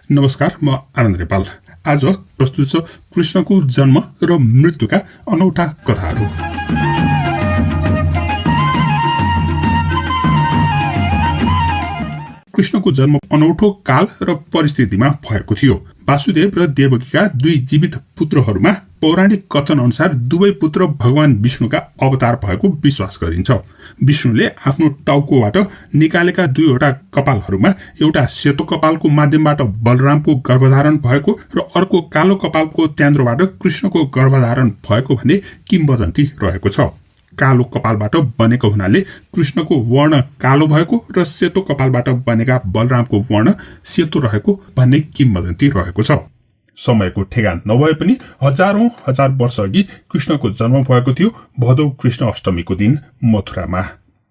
नमस्कार, म आनन्द नेपाल। आज प्रस्तुत छ कृष्णको जन्म र मृत्युका अनौठा कथाहरू। कृष्णको जन्म अनौठो काल र परिस्थितिमा भएको थियो। वासुदेव र देवकीका दुई जीवित पुत्रहरूमा पौराणिक कथन अनुसार दुवै पुत्र भगवान विष्णुका अवतार भएको विश्वास गरिन्छ। विष्णुले आफ्नो टाउकोबाट निकालेका दुईवटा कपालहरूमा एउटा सेतो कपालको माध्यमबाट बलरामको गर्भधारण भएको र अर्को कालो कपालको त्यान्द्रोबाट कृष्णको गर्भधारण भएको भन्ने किम्वदन्ती रहेको छ। कालो कपालबाट बनेको हुनाले कृष्णको वर्ण कालो भएको र सेतो कपालबाट बनेका बलरामको वर्ण सेतो रहेको भन्ने किम्वदन्ती रहेको छ। समयको ठेगान नभए पनि हजार वर्ष अघि कृष्णको जन्म भएको थियो भदौ कृष्ण अष्टमीको दिन मथुरामा।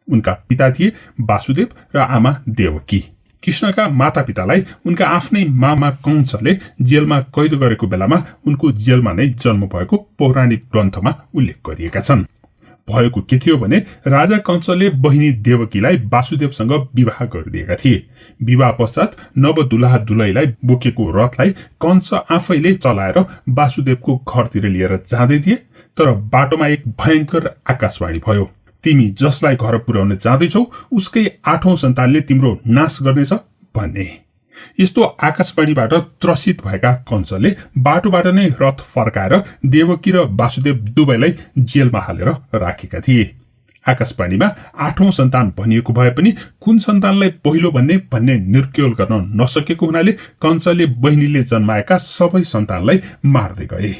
उनका पिता थिए वासुदेव र आमा देवकी। कृष्णका मातापितालाई उनका आफ्नै मामा कंसले जेलमा कैद गरेको बेलामा उनको जेलमा नै जन्म भएको पौराणिक ग्रन्थमा उल्लेख गरिएका छन्। भएको के थियो भने राजा कंसले बहिनी देवकीलाई वासुदेवसँग विवाह गरिदिएका थिए। विवाह पश्चात नवदुल्हा दुलहीलाई बोकेको रथलाई कंस आफैले चलाएर वासुदेवको घरतिर लिएर जाँदै थिए। तर बाटोमा एक भयंकर आकाशवाणी भयो, तिमी जसलाई घर पुर्याउन जाँदैछौ उसकै 8औं सन्तानले तिम्रो नाश गर्नेछ भन्ने। यस्तो आकाशवाणीबाट त्रसित भएका कंसले बाटोबाट नै रथ फर्काएर देवकी र वासुदेव दुवैलाई जेलमा हालेर राखेका थिए। आकाशवाणीमा 8औं सन्तान भनिएको भए पनि कुन सन्तानलाई पहिलो भन्ने निर्क्योल गर्न नसकेको हुनाले कंसले बहिनीले जन्माएका सबै सन्तानलाई मार्दै गए।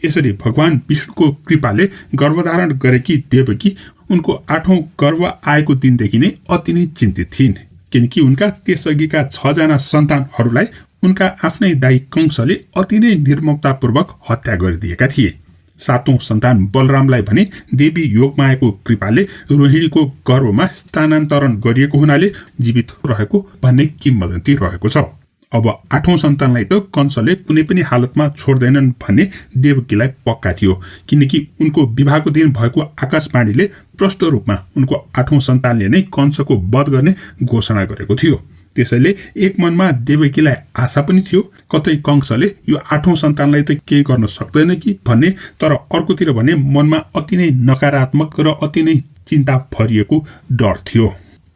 यसरी भगवान विष्णुको कृपाले गर्भधारण गरेकी देवकी उनको 8औं गर्भ आएको दिनदेखि नै अति नै चिन्तित थिइन्, किनकि उनका त्यसअघिका 6 जना सन्तानहरूलाई उनका आफ्नै दाइ कंसले अति नै निर्ममतापूर्वक हत्या गरिदिएका थिए। 7औं सन्तान बलरामलाई भने देवी योगमायाको कृपाले रोहिणीको गर्भमा स्थानान्तरण गरिएको हुनाले जीवित रहेको भन्ने किम्वदन्ती रहेको छ। अब 8औं सन्तानलाई त कंसले कुनै पनि हालतमा छोड्दैनन् भन्ने देवकीलाई पक्का थियो, किनकि उनको विवाहको दिन भएको आकाशवाणीले प्रष्ट रूपमा उनको 8औं सन्तानले नै कंसको वध गर्ने घोषणा गरेको थियो। त्यसैले एक मनमा देवकीलाई आशा पनि थियो, कतै कंसले यो 8औं सन्तानलाई त केही गर्न सक्दैन कि भन्ने। तर अर्कोतिर भने मनमा अति नै नकारात्मक र अति नै चिन्ता भरिएको डर थियो।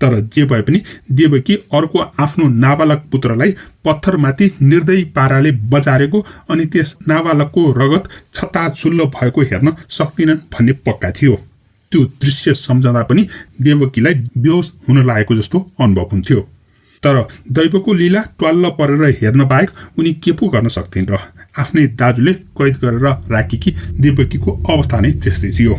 तर जे भए पनि देवकी अर्को आफ्नो नाबालक पुत्रलाई पत्थरमाथि निर्दयी पाराले बजारेको अनि त्यस नाबालकको रगत छताछुल्लो भएको हेर्न सक्दिनन् भन्ने पक्का थियो। त्यो दृश्य सम्झँदा पनि देवकीलाई बेहोस हुन लागेको जस्तो अनुभव हुन्थ्यो। तर दैवको लीला ट्वाल्ल परेर हेर्न बाहेक उनी के पो गर्न सक्थिन् र। आफ्नै दाजुले कैद गरेर राखेकी देवकीको अवस्था नै त्यस्तै थियो।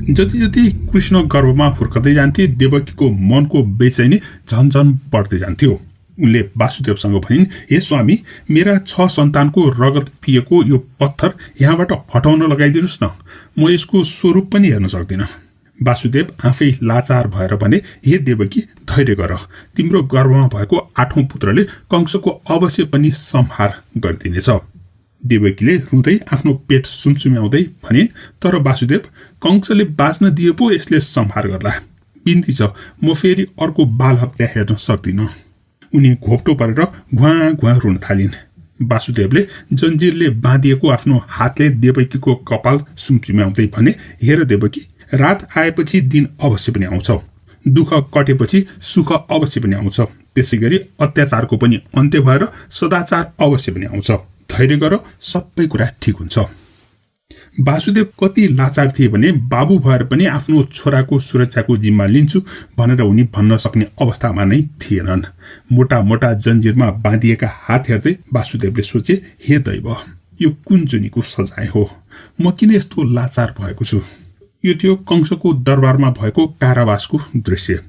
जति जति कृष्ण गर्भमा हुर्कदै जान्थे देवकीको मनको बेचैनी झन्झन बढ्दै जान्थ्यो। उनले वासुदेवसँग भनिन्, हे स्वामी, मेरा 6 सन्तानको रगत पिएको यो पत्थर यहाँबाट हटाउन लगाइदिनुहोस् न, म यसको स्वरूप पनि हेर्न सक्दिनँ। वासुदेव आफै लाचार भएर भने, हे देवकी, धैर्य गर, तिम्रो गर्भमा भएको 8औं पुत्रले कंसको अवश्य पनि संहार गरिदिनेछ। देवकीले रुँदै आफ्नो पेट सुमसुम्याउँदै भनिन्, तर वासुदेव, कंसले बाँच्न दिए पो यसले संहार गर्ला, बिन्ती छ, म फेरि अर्को बाल हत्या हेर्न सक्दिनँ। उनी घोप्टो परेर घुवा रुन थालिन्। वासुदेवले जन्जिरले बाँधिएको आफ्नो हातले देवकीको कपाल सुमसुम्याउँदै भने, हेर देवकी, रात आएपछि दिन अवश्य पनि आउँछ, दुःख कटेपछि सुख अवश्य पनि आउँछ, त्यसै गरी अत्याचारको पनि अन्त्य भएर सदाचार अवश्य पनि आउँछ। धैर्य गर, सबै कुरा ठिक हुन्छ। वासुदेव कति लाचार थिए भने बाबु भएर पनि आफ्नो छोराको सुरक्षाको जिम्मा लिन्छु भनेर उनी भन्न सक्ने अवस्थामा नै थिएनन्। मोटा मोटा जन्जिरमा बाँधिएका हात हेर्दै वासुदेवले सोचे, हे दैव, यो कुन जुनीको सजाय हो, म किन यस्तो लाचार भएको छु। यो थियो कंसको दरबारमा भएको कारावासको दृश्य।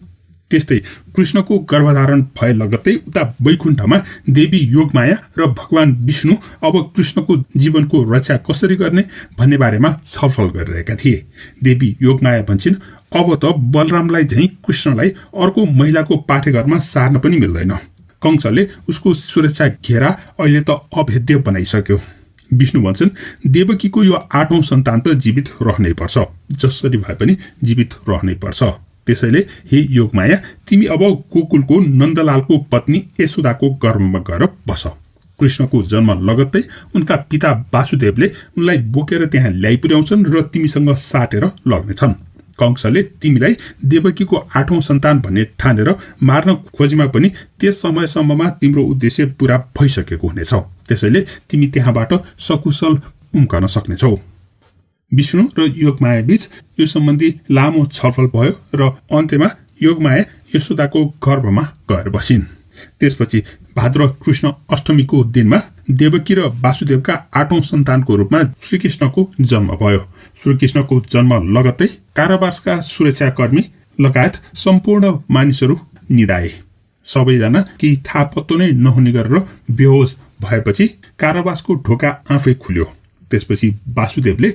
त्यस्तै कृष्णको गर्भधारण भए लगत्तै उता वैकुण्ठमा देवी योगमाया र भगवान विष्णु अब कृष्णको जीवनको रक्षा कसरी गर्ने भन्ने बारेमा छलफल गरिरहेका थिए। देवी योगमाया भन्छन्, अब त बलरामलाई झैं कृष्णलाई अर्को महिलाको पाठेघरमा सार्न पनि मिल्दैन। कंसले उसको सुरक्षा घेरा अहिले त अभेद्य बनाइसक्यो। विष्णु भन्छन्, देवकीको यो 8औं सन्तान त जीवित रहनै पर्छ, जसरी भए पनि जीवित रहनै पर्छ। त्यसैले हे योगमाया, तिमी अब गोकुलको नन्दलालको पत्नी यशोदाको गर्भमा गएर बस। कृष्णको जन्म लगत्तै उनका पिता वासुदेवले उनलाई बोकेर त्यहाँ ल्याइ पुर्याउँछन् र तिमीसँग साटेर लग्नेछन्। कंसले तिमीलाई देवकीको 8औं सन्तान भन्ने ठानेर मार्न खोजीमा पनि त्यस समयसम्ममा तिम्रो उद्देश्य पूरा भइसकेको हुनेछ। त्यसैले तिमी त्यहाँबाट सकुशल उम्कन सक्नेछौ। विष्णु र योगमाया बीच यो सम्बन्धी लामो छलफल भयो र अन्त्यमा योगमाया यशोदाको गर्भमा गएर बसिन्। त्यसपछि भाद्र कृष्ण अष्टमीको दिनमा देवकी र वासुदेवका 8औं सन्तानको रूपमा श्रीकृष्णको जन्म भयो। श्रीकृष्णको जन्म लगत्तै कारावासका सुरक्षाकर्मी लगायत सम्पूर्ण मानिसहरू निदाए। सबैजना केही थाहा पत्तो नै नहुने गरेर बेहोस भएपछि कारावासको ढोका आफै खुल्यो। त्यसपछि वासुदेवले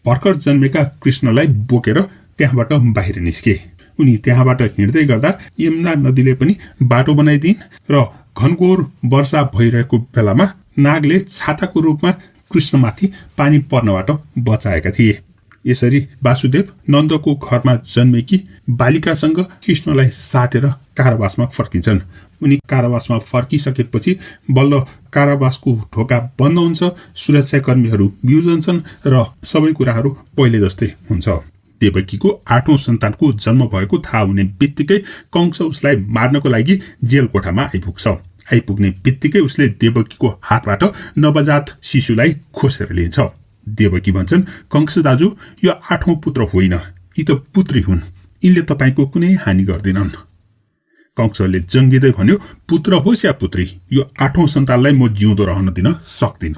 भर्खर जन्मेका कृष्णलाई बोकेर त्यहाँबाट बाहिर निस्के। उनी त्यहाँबाट हिँड्दै गर्दा यमुना नदीले पनि बाटो बनाइदिन् र घनघोर वर्षा भइरहेको बेलामा नागले छाताको रूपमा कृष्णमाथि पानी पर्नबाट बचाएका थिए। यसरी वासुदेव नन्दको घरमा जन्मेकी बालिकासँग कृष्णलाई साटेर कारावासमा फर्किन्छन्। उनी कारावासमा फर्किसकेपछि बल्ल कारावासको ढोका बन्द हुन्छ, सुरक्षाकर्मीहरू बिउजन्छन् र सबै कुराहरू पहिले जस्तै हुन्छ। देवकीको 8औं सन्तानको जन्म भएको थाहा हुने बित्तिकै कंस उसलाई मार्नको लागि जेल कोठामा आइपुग्छ। आइपुग्ने बित्तिकै उसले देवकीको हातबाट नवजात शिशुलाई खोसेर लिन्छ। देवकी भन्छन्, कंस दाजु, यो 8औं पुत्र होइन, यी त पुत्री हुन्, यिनले तपाईको कुनै हानि गर्दिनन्। कंसले जङ्गिँदै भन्यो, पुत्र होस् या पुत्री, यो 8औं सन्तानलाई म जिउँदो रहन दिन सक्दिन।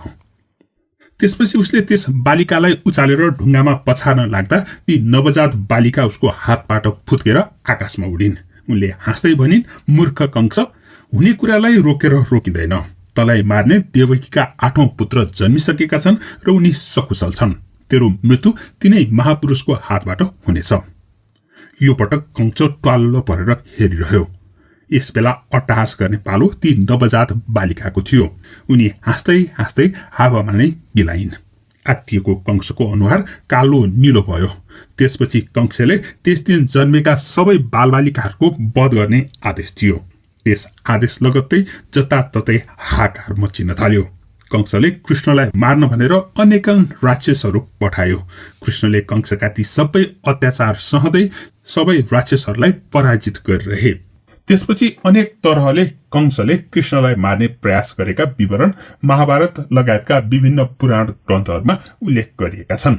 त्यसपछि उसले त्यस बालिकालाई उचालेर ढुङ्गामा पछार्न लाग्दा ती नवजात बालिका उसको हातबाट फुत्केर आकाशमा उडिन्। उनले हाँस्दै भनिन्, मूर्ख कंस, हुने कुरालाई रोकेर रोकिँदैन। तलाई मार्ने देवकीका 8औं पुत्र जन्मिसकेका छन् र उनी सकुशल छन्। तेरो मृत्यु तिनै महापुरुषको हातबाट हुनेछ। यो पटक कंस ट्वाल्लो परेर हेरिरह्यो। यस बेला अट्टहास गर्ने पालो ती नवजात बालिकाको थियो। उनी हाँस्दै हाँस्दै हावामा नै बिलाइन्। आत्तिएको कंसको अनुहार कालो निलो भयो। त्यसपछि कंसले त्यस दिन जन्मेका सबै बालबालिकाहरूको वध गर्ने आदेश दियो। त्यस आदेश लगत्तै जताततै हाकार मचिन थाल्यो। कंसले कृष्णलाई मार्न भनेर अनेकन राक्षसहरू पठायो। कृष्णले कंसका ती सबै अत्याचार सहँदै सबै राक्षसहरूलाई पराजित गरिरहे। त्यसपछि अनेक तरहले कंसले कृष्णलाई मार्ने प्रयास गरेका विवरण महाभारत लगायतका विभिन्न पुराण ग्रन्थहरूमा उल्लेख गरिएका छन्।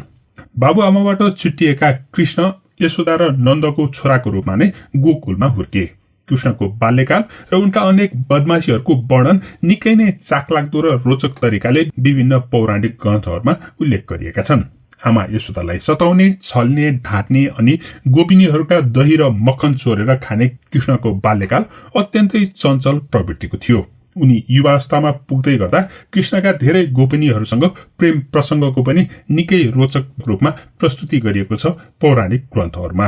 बाबुआमाबाट छुट्टिएका कृष्ण यशोदा र नन्दको छोराको रूपमा नै गोकुलमा हुर्के। कृष्णको बाल्यकाल र उनका अनेक बदमाशीहरूको वर्णन निकै नै चाखलाग्दो र रोचक तरिकाले विभिन्न पौराणिक ग्रन्थहरूमा उल्लेख गरिएका छन्। आमा यशोदालाई सताउने, छल्ने, ढाँट्ने अनि गोपिनीहरूका दही र मक्खन चोरेर खाने कृष्णको बाल्यकाल अत्यन्तै चञ्चल प्रवृत्तिको थियो। उनी युवावस्थामा पुग्दै गर्दा कृष्णका धेरै गोपिनीहरूसँग प्रेम प्रसङ्गको पनि निकै रोचक रूपमा प्रस्तुति गरिएको छ पौराणिक ग्रन्थहरूमा।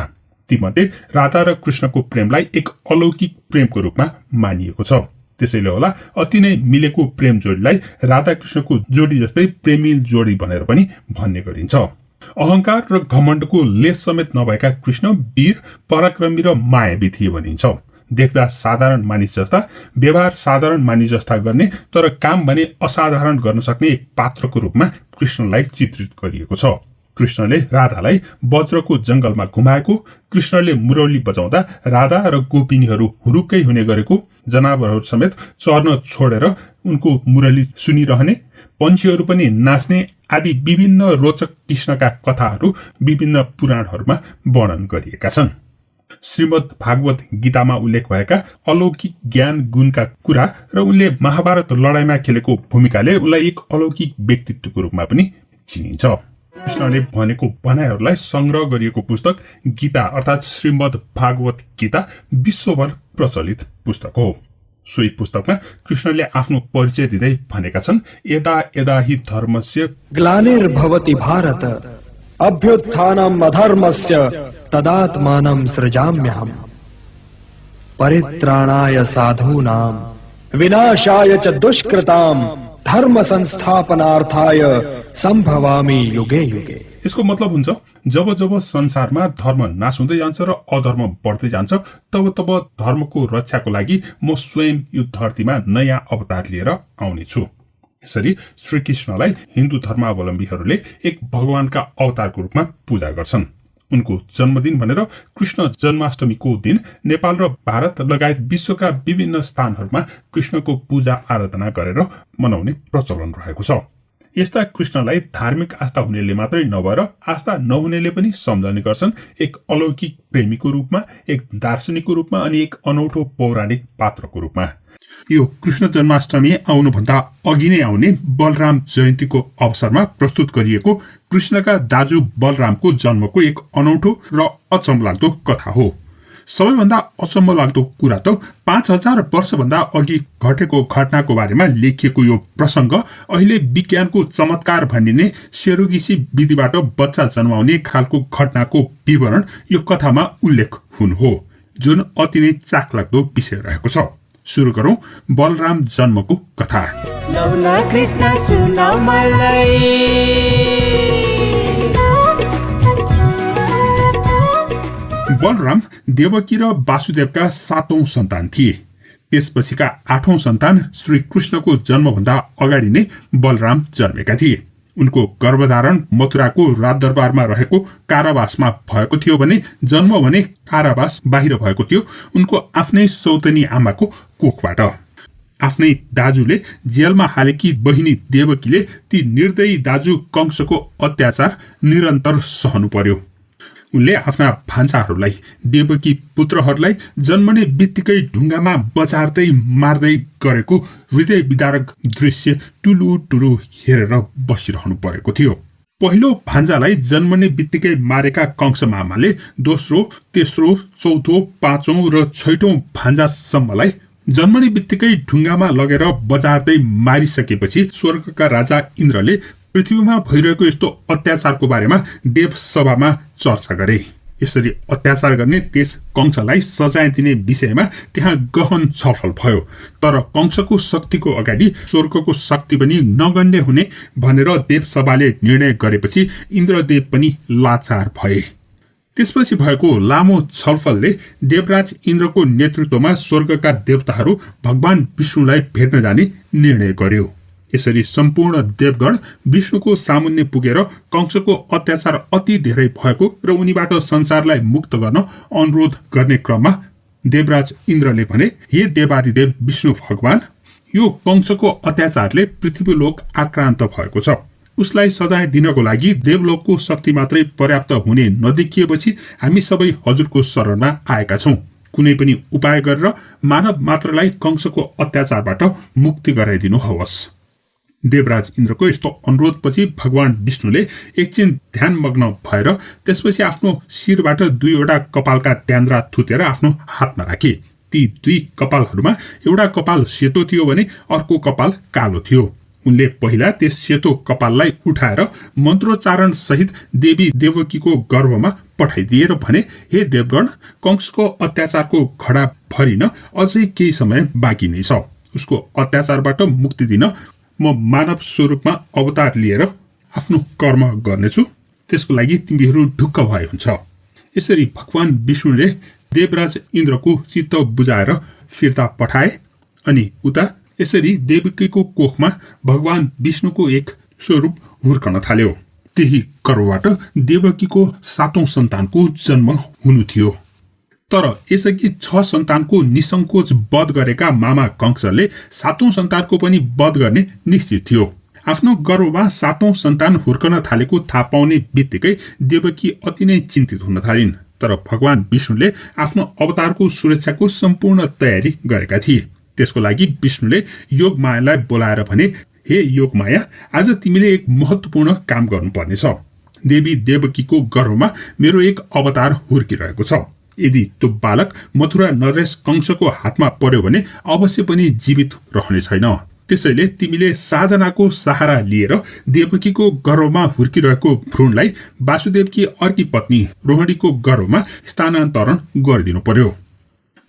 तीमध्ये राधा र कृष्णको प्रेमलाई एक अलौकिक प्रेमको रूपमा मानिएको छ। त्यसैले होला अति नै मिलेको प्रेम जोडीलाई राधा कृष्णको जोडी जस्तै प्रेमी जोडी भनेर पनि भन्ने गरिन्छ। अहंकार र घमण्डको लेस समेत नभएका कृष्ण वीर, पराक्रमी र मायावी थिए भनिन्छ। देख्दा साधारण मानिस जस्ता, व्यवहार साधारण मानिस जस्ता गर्ने तर काम भने असाधारण गर्न सक्ने एक पात्रको रूपमा कृष्णलाई चित्रित गरिएको छ। कृष्णले राधालाई वज्रको जंगलमा घुमाएको, कृष्णले मुरौली बजाउँदा राधा र गोपिनीहरू हुरुक्कै हुने गरेको, जनावरहरू समेत चर्न छोडेर उनको मुरली सुनिरहने, पंक्षीहरू पनि नाच्ने आदि विभिन्न रोचक कृष्णका कथाहरू विभिन्न पुराणहरूमा वर्णन गरिएका छन्। श्रीमद् भागवत गीतामा उल्लेख भएका अलौकिक ज्ञान गुणका कुरा र उनले महाभारत लडाईँमा खेलेको भूमिकाले उनलाई एक अलौकिक व्यक्तित्वको रूपमा पनि चिनिन्छ। कृष्णले भनेको भनाइहरूलाई संग्रह गरिएको पुस्तक गीता अर्थात श्रीमद् भागवत गीता विश्वभर प्रचलित पुस्तक हो। सोही पुस्तकमा कृष्णले आफ्नो परिचय दिँदै भनेका छन्, यदा यदा हि धर्मस्य ग्लानिर्भवति भारत अभ्युत्थानम् अधर्मस्य तदात्मानं सृजाम्यहम् परित्राणाय साधूनां विनाशाय च दुष्कृतां धर्म संस्थापनार्थाय संभवामि युगे युगे। यसको मतलब हुन्छ जब जब संसारमा धर्म नाश हुँदै जान्छ र अधर्म बढ्दै जान्छ तब तब धर्मको रक्षाको लागि म स्वयं यो धरतीमा नयाँ अवतार लिएर आउनेछु। यसरी श्रीकृष्णलाई हिन्दू धर्मावलम्बीहरूले एक भगवानका अवतारको रूपमा पूजा गर्छन्। उनको जन्मदिन भनेर कृष्ण जन्माष्टमीको दिन नेपाल र भारत लगायत विश्वका विभिन्न स्थानहरूमा कृष्णको पूजा आराधना गरेर मनाउने प्रचलन रहेको छ। यस्ता कृष्णलाई धार्मिक आस्था हुनेले मात्रै नभएर आस्था नहुनेले पनि सम्झने गर्छन्, एक अलौकिक प्रेमीको रूपमा, एक दार्शनिकको रूपमा अनि एक अनौठो पौराणिक पात्रको रूपमा। यो कृष्ण जन्माष्टमी आउनुभन्दा अघि नै आउने बलराम जयन्तीको अवसरमा प्रस्तुत गरिएको कृष्णका दाजु बलरामको जन्मको एक अनौठो र अचम्मलाग्दो कथा हो। सबैभन्दा अचम्म लाग्दो कुरा त 5000 वर्षभन्दा अघि घटेको घटनाको बारेमा लेखिएको यो प्रसंग अहिले विज्ञानको चमत्कार भनिने सेरोगेसी विधिबाट बच्चा जन्माउने खालको घटनाको विवरण यो कथामा उल्लेख हुनु हो, जुन अति नै चाखलाग्दो विषय रहेको छ। सुरु गरौं बलराम जन्मको कथा। कृष्ण सुनाऊ बलराम देवकी र वासुदेवका 7औं सन्तान थिए। त्यसपछिका 8औं सन्तान श्री कृष्णको जन्मभन्दा अगाडि नै बलराम जन्मेका थिए। उनको गर्भधारण मथुराको राजदरबारमा रहेको कारावासमा भएको थियो भने जन्म भने कारावास बाहिर भएको थियो, उनको आफ्नै सौतनी आमाको कोखबाट। आफ्नै दाजुले जेलमा हालेकी बहिनी देवकीले ती निर्दयी दाजु कंसको अत्याचार निरन्तर सहनु पर्यो। उनले आफ्ना भान्साहरूलाई, देवकी पुत्रहरूलाई जन्मने बित्तिकै ढुङ्गामा बचार्दै मार्दै गरेको हृदय विदारक दृश्य टुलु टुरु हेरेर बसिरहनु परेको थियो। पहिलो भान्जालाई जन्मने बित्तिकै मारेका कंस मामाले दोस्रो, तेस्रो, चौथो, 5औं र 6औं भान्जासम्मलाई जन्मने बित्तिकै ढुङ्गामा लगेर बजार्दै मारिसकेपछि स्वर्गका राजा इन्द्रले पृथ्वीमा भइरहेको यस्तो अत्याचारको बारेमा देवसभामा चर्चा गरे। यसरी अत्याचार गर्ने त्यस कंसलाई सजाय दिने विषयमा त्यहाँ गहन छलफल भयो। तर कंसको शक्तिको अगाडि स्वर्गको शक्ति पनि नगण्य हुने भनेर देवसभाले निर्णय गरेपछि इन्द्रदेव पनि लाचार भए। त्यसपछि भएको लामो छलफलले देवराज इन्द्रको नेतृत्वमा स्वर्गका देवताहरू भगवान विष्णुलाई भेट्न जाने निर्णय गर्यो। यसरी सम्पूर्ण देवगण विष्णुको सामुन्ने पुगेर कंसको अत्याचार अति धेरै भएको र उनीबाट संसारलाई मुक्त गर्न अनुरोध गर्ने क्रममा देवराज इन्द्रले भने, हे देवादिदेव विष्णु भगवान, यो कंसको अत्याचारले पृथ्वीलोक आक्रान्त भएको छ। उसलाई सजाय दिनको लागि देवलोकको शक्ति मात्रै पर्याप्त हुने नदेखिएपछि हामी सबै हजुरको शरणमा आएका छौं। कुनै पनि उपाय गरेर मानव मात्रलाई कंसको अत्याचारबाट मुक्ति गराइदिनु होस्। देवराज इन्द्रको यस्तो अनुरोधपछि भगवान विष्णुले एकछिन ध्यानमग्न भएर त्यसपछि आफ्नो शिरबाट 2वटा कपालका त्यान्द्रा थुतेर आफ्नो हातमा राखे। ती 2 कपालहरूमा एउटा कपाल सेतो थियो भने अर्को कपाल कालो थियो। उनले पहिला त्यस सेतो कपाललाई उठाएर मन्त्रोच्चारण सहित देवी देवकीको गर्भमा पठाइदिएर भने, हे देवगण, कंसको अत्याचारको घडा भरिन अझै केही समय बाँकी नै छ। उसको अत्याचारबाट मुक्ति दिन म मानव स्वरूपमा अवतार लिएर आफ्नो कर्म गर्नेछु। त्यसको लागि तिमीहरू ढुक्क भए हुन्छ। यसरी भगवान विष्णुले देवराज इन्द्रको चित्त बुझाएर फिर्ता पठाए अनि उता यसरी देवकीको कोखमा भगवान विष्णुको एक स्वरूप हुर्कन थाल्यो। त्यही गर्भबाट देवकीको 7औं सन्तानको जन्म हुनु थियो। तर यसअघि 6 सन्तानको निसंकोच वध गरेका मामा कंसले 7औं सन्तानको पनि वध गर्ने निश्चित थियो। आफ्नो गर्भमा 7औं सन्तान हुर्कन थालेको थाहा पाउने बित्तिकै देवकी अति नै चिन्तित हुन थालिन्। तर भगवान विष्णुले आफ्नो अवतारको सुरक्षाको सम्पूर्ण तयारी गरेका थिए। त्यसको लागि विष्णुले योगमायालाई बोलाएर भने, हे योगमाया, आज तिमीले एक महत्वपूर्ण काम गर्नुपर्नेछ। देवी देवकीको गर्भमा मेरो एक अवतार हुर्किरहेको छ। यदि त्यो बालक मथुरा नरेश कंसको हातमा पर्यो भने अवश्य पनि जीवित रहने छैन। त्यसैले तिमीले साधनाको सहारा लिएर देवकीको गर्भमा हुर्किरहेको भ्रूणलाई वासुदेवकी अर्की पत्नी रोहिणीको गर्भमा स्थानान्तरण गरिदिनु पर्यो।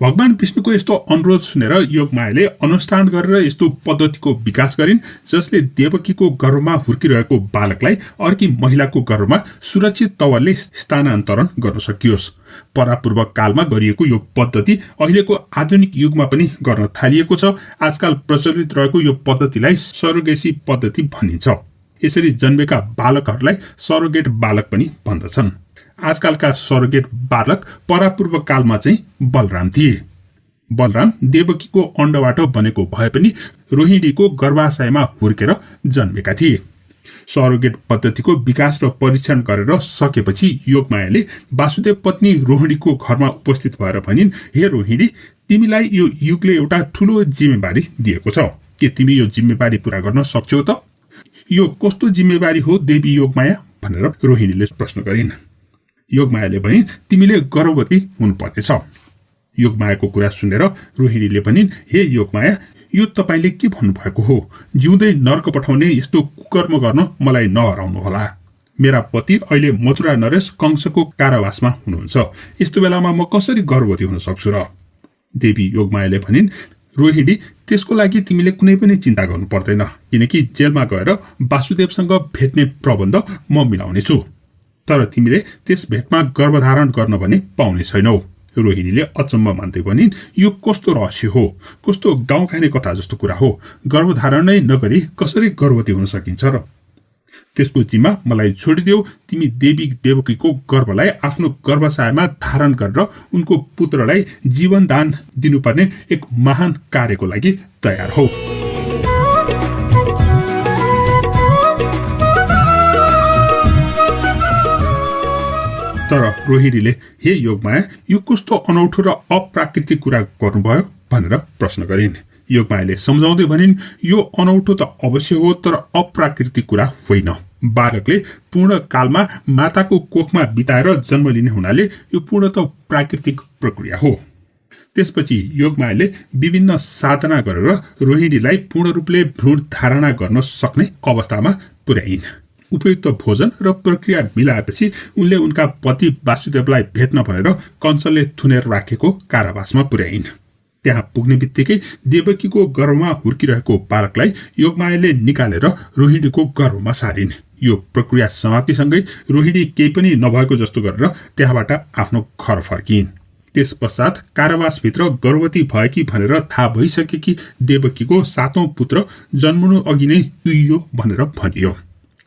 भगवान विष्णुको यस्तो अनुरोध सुनेर योगमायाले अनुष्ठान गरेर यस्तो पद्धतिको विकास गरिन् जसले देवकीको गर्भमा हुर्किरहेको बालकलाई अर्की महिलाको गर्भमा सुरक्षित तवरले स्थानान्तरण गर्न सकियोस्। परापूर्व कालमा गरिएको यो पद्धति अहिलेको आधुनिक युगमा पनि गर्न थालिएको छ। आजकाल प्रचलित रहेको यो पद्धतिलाई सरोगेसी पद्धति भनिन्छ। यसरी जन्मेका बालकहरूलाई सरोगेट बालक पनि भन्दछन्। आजकालका सरोगेट बालक परापूर्व कालमा चाहिँ बलराम थिए। बलराम देवकीको अण्डबाट बनेको भए पनि रोहिणीको गर्भाशयमा हुर्केर जन्मेका थिए। सरोगेट पद्धतिको विकास र परीक्षण गरेर सकेपछि योगमायाले वासुदेव पत्नी रोहिणीको घरमा उपस्थित भएर भनिन्, हे रोहिणी, तिमीलाई यो युगले एउटा ठूलो जिम्मेवारी दिएको छ। के तिमी यो जिम्मेवारी पूरा गर्न सक्छौ त? यो कस्तो जिम्मेवारी हो देवी योगमाया भनेर रोहिणीले प्रश्न गरिन्। योगमायाले भनिन्, तिमीले गर्भवती हुनुपर्नेछ। योगमायाको कुरा सुनेर रोहिणीले भनिन्, हे योगमाया, यो तपाईले के भन्नुभएको हो? जिउँदै नर्क पठाउने यस्तो कुकर्म गर्न मलाई नहराउनुहोला। मेरा पति अहिले मथुरा नरेश कंसको कारावासमा हुनुहुन्छ। यस्तो बेलामा म कसरी गर्भवती हुन सक्छु र? देवी योगमायाले भनिन्, रोहिणी, त्यसको लागि तिमीले कुनै पनि चिन्ता गर्नु पर्दैन, किनकि जेलमा गएर वासुदेवसँग भेट्ने प्रबन्ध म मिलाउनेछु। तर तिमीले त्यस भेटमा गर्भधारण गर्न भने पाउने छैनौ। रोहिणीले अचम्म मान्दै भनिन्, यो कस्तो रहस्य हो? कस्तो गाउँ खाने कथा जस्तो कुरा हो? गर्भधारण नै नगरी कसरी गर्भवती हुन सकिन्छ र? त्यसको जिम्मा मलाई छोडिदेऊ। तिमी देवी देवकीको गर्भलाई आफ्नो गर्भाशयमा धारण गरेर उनको पुत्रलाई जीवनदान दिनुपर्ने एक महान कार्यको लागि तयार हौ। तर रोहिणीले, हे योगमाया, यो कस्तो अनौठो र अप्राकृतिक कुरा गर्नुभयो भनेर प्रश्न गरिन्। योगमायाले सम्झाउँदै भनिन्, यो अनौठो त अवश्य हो, तर अप्राकृतिक कुरा होइन। बालकले पूर्ण कालमा माताको कोखमा बिताएर जन्म लिने हुनाले यो पूर्णत प्राकृतिक प्रक्रिया हो। त्यसपछि योगमायाले विभिन्न साधना गरेर रोहिणीलाई पूर्ण रूपले भ्रूण धारणा गर्न सक्ने अवस्थामा पुर्याइन्। उपयुक्त भोजन र प्रक्रिया मिलाएपछि उनले उनका पति वासुदेवलाई भेट्न भनेर कंसले थुनेर राखेको कारावासमा पुर्याइन्। त्यहाँ पुग्ने बित्तिकै देवकीको गर्भमा हुर्किरहेको बालकलाई योगमायाले निकालेर रोहिणीको गर्भमा सारिन्। यो प्रक्रिया समाप्तिसँगै रोहिणी केही पनि नभएको जस्तो गरेर त्यहाँबाट आफ्नो घर फर्किन्। त्यस पश्चात कारावासभित्र गर्भवती भएकी भनेर थाहा भइसकेकी देवकीको 7औं पुत्र जन्मनु अघि नै उइयो भनेर भनियो।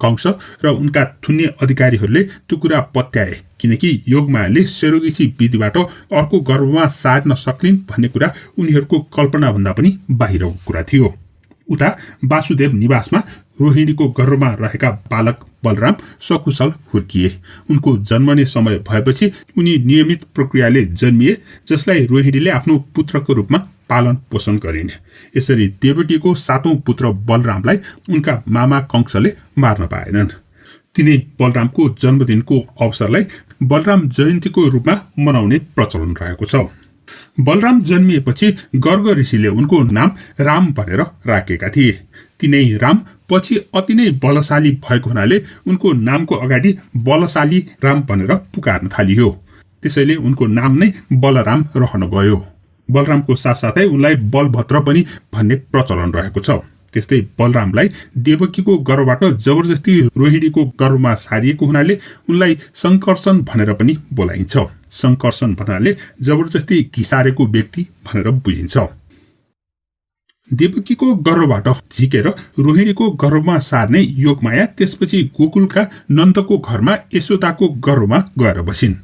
कंस र उनका थुन्ने अधिकारीहरूले त्यो कुरा पत्याए, किनकि योगमायाले सेरोगेसी विधिबाट अर्को गर्भमा सार्न सक्लिन् भन्ने कुरा उनीहरूको कल्पनाभन्दा पनि बाहिरको कुरा थियो। उता वासुदेव निवासमा रोहिणीको गर्भमा रहेका बालक बलराम सकुशल हुर्किए। उनको जन्मने समय भएपछि उनी नियमित प्रक्रियाले जन्मिए, जसलाई रोहिणीले आफ्नो पुत्रको रूपमा पालन पोषण गरिन्। यसरी देवकीको 7औं पुत्र बलरामलाई उनका मामा कंसले मार्न पाएनन्। तिनै बलरामको जन्मदिनको अवसरलाई बलराम जयन्तीको रूपमा मनाउने प्रचलन रहेको छ। बलराम जन्मिएपछि गर्ग ऋषिले उनको नाम राम भनेर राखेका थिए। तिनै राम पछि अति नै बलशाली भएको हुनाले उनको नामको अगाडि बलशाली राम भनेर पुकार्न थालियो। त्यसैले उनको नाम नै बलराम रहन गयो। बलरामको साथसाथै उनलाई बलभद्र पनि भन्ने प्रचलन रहेको छ। त्यस्तै बलरामलाई देवकीको गर्भबाट जबरजस्ती रोहिणीको गर्भमा सारिएको हुनाले उनलाई संकर्षण भनेर पनि बोलाइन्छ। संकर्षण भन्नाले जबरजस्ती घिसारेको व्यक्ति भनेर बुझिन्छ। देवकीको गर्भबाट झिकेर रोहिणीको गर्भमा सार्ने योगमाया त्यसपछि गोकुलका नन्दको घरमा यशोदाको गर्भमा गएर बसिन्।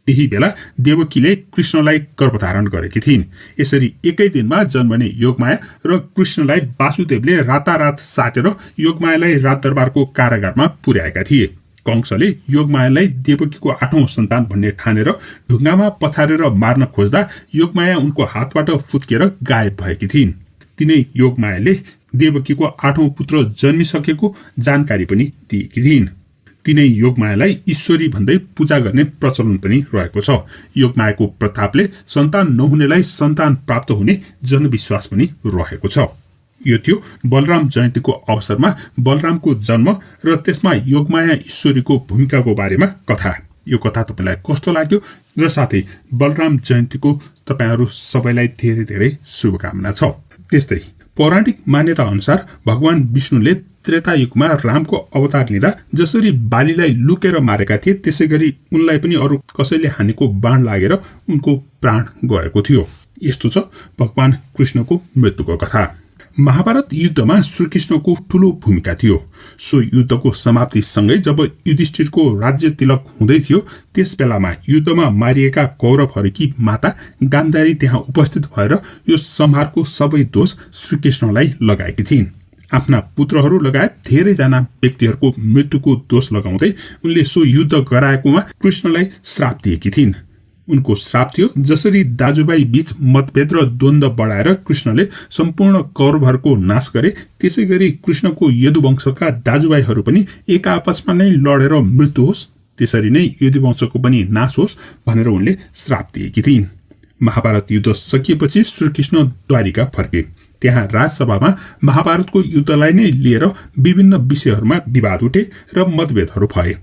त्यही बेला देवकीले कृष्णलाई गर्भधारण गरेकी थिइन्। यसरी एकै दिनमा जन्मने योगमाया र कृष्णलाई वासुदेवले रातारात साटेर योगमायालाई राजदरबारको कारागारमा पुर्याएका थिए। कंसले योगमायालाई देवकीको 8औं सन्तान भन्ने ठानेर ढुङ्गामा पछारेर मार्न खोज्दा योगमाया उनको हातबाट फुत्केर गायब भएकी थिइन्। तिनै योगमायाले देवकीको 8औं पुत्र जन्मिसकेको जानकारी पनि दिएकी थिइन्। तिनै योगमायालाई ईश्वरी भन्दै पूजा गर्ने प्रचलन पनि रहेको छ। योगमायाको प्रतापले सन्तान नहुनेलाई सन्तान प्राप्त हुने जनविश्वास पनि रहेको छ। यो थियो बलराम जयन्तीको अवसरमा बलरामको जन्म र त्यसमा योगमाया ईश्वरीको भूमिकाको बारेमा कथा। यो कथा तपाईलाई कस्तो लाग्यो र साथै बलराम जयन्तीको तपाईहरू सबैलाई धेरै धेरै शुभकामना छ। त्यस्तै पौराणिक मान्यता अनुसार भगवान विष्णुले त्रेता युगमा रामको अवतार लिँदा जसरी बालीलाई लुकेर मारेका थिए त्यसैगरी उनलाई पनि अरू कसैले हानेको बाण लागेर उनको प्राण गएको थियो। यस्तो छ भगवान कृष्णको मृत्युको कथा। महाभारत युद्धमा श्रीकृष्णको ठूलो भूमिका थियो। सो युद्धको समाप्तिसँगै जब युधिष्ठिरको राज्य तिलक हुँदै थियो त्यस बेलामा युद्धमा मारिएका कौरवहरूकी माता गान्धारी त्यहाँ उपस्थित भएर यो संहारको सबै दोष श्रीकृष्णलाई लगाएकी थिइन्। आफ्ना पुत्रहरू लगायत धेरैजना व्यक्तिहरूको मृत्युको दोष लगाउँदै उनले सो युद्ध गराएकोमा कृष्णलाई श्राप दिएकी थिइन्। उनको श्राप थियो जसरी दाजुभाइ बीच मतभेद र द्वन्द्व बढाएर कृष्णले सम्पूर्ण कौरवहरूको नाश गरे त्यसैगरी कृष्णको यदुवंशका दाजुभाइहरू पनि एक आपसमा नै लडेर मृत्यु होस् त्यसरी नै यदुवंशको पनि नाश होस् भनेर उनले श्राप दिएकी थिइन्। महाभारत युद्ध सकिएपछि श्रीकृष्ण द्वारिका फर्के। त्यहाँ राजसभामा महाभारतको युद्धलाई नै लिएर विभिन्न विषयहरूमा विवाद उठे र मतभेदहरू भए।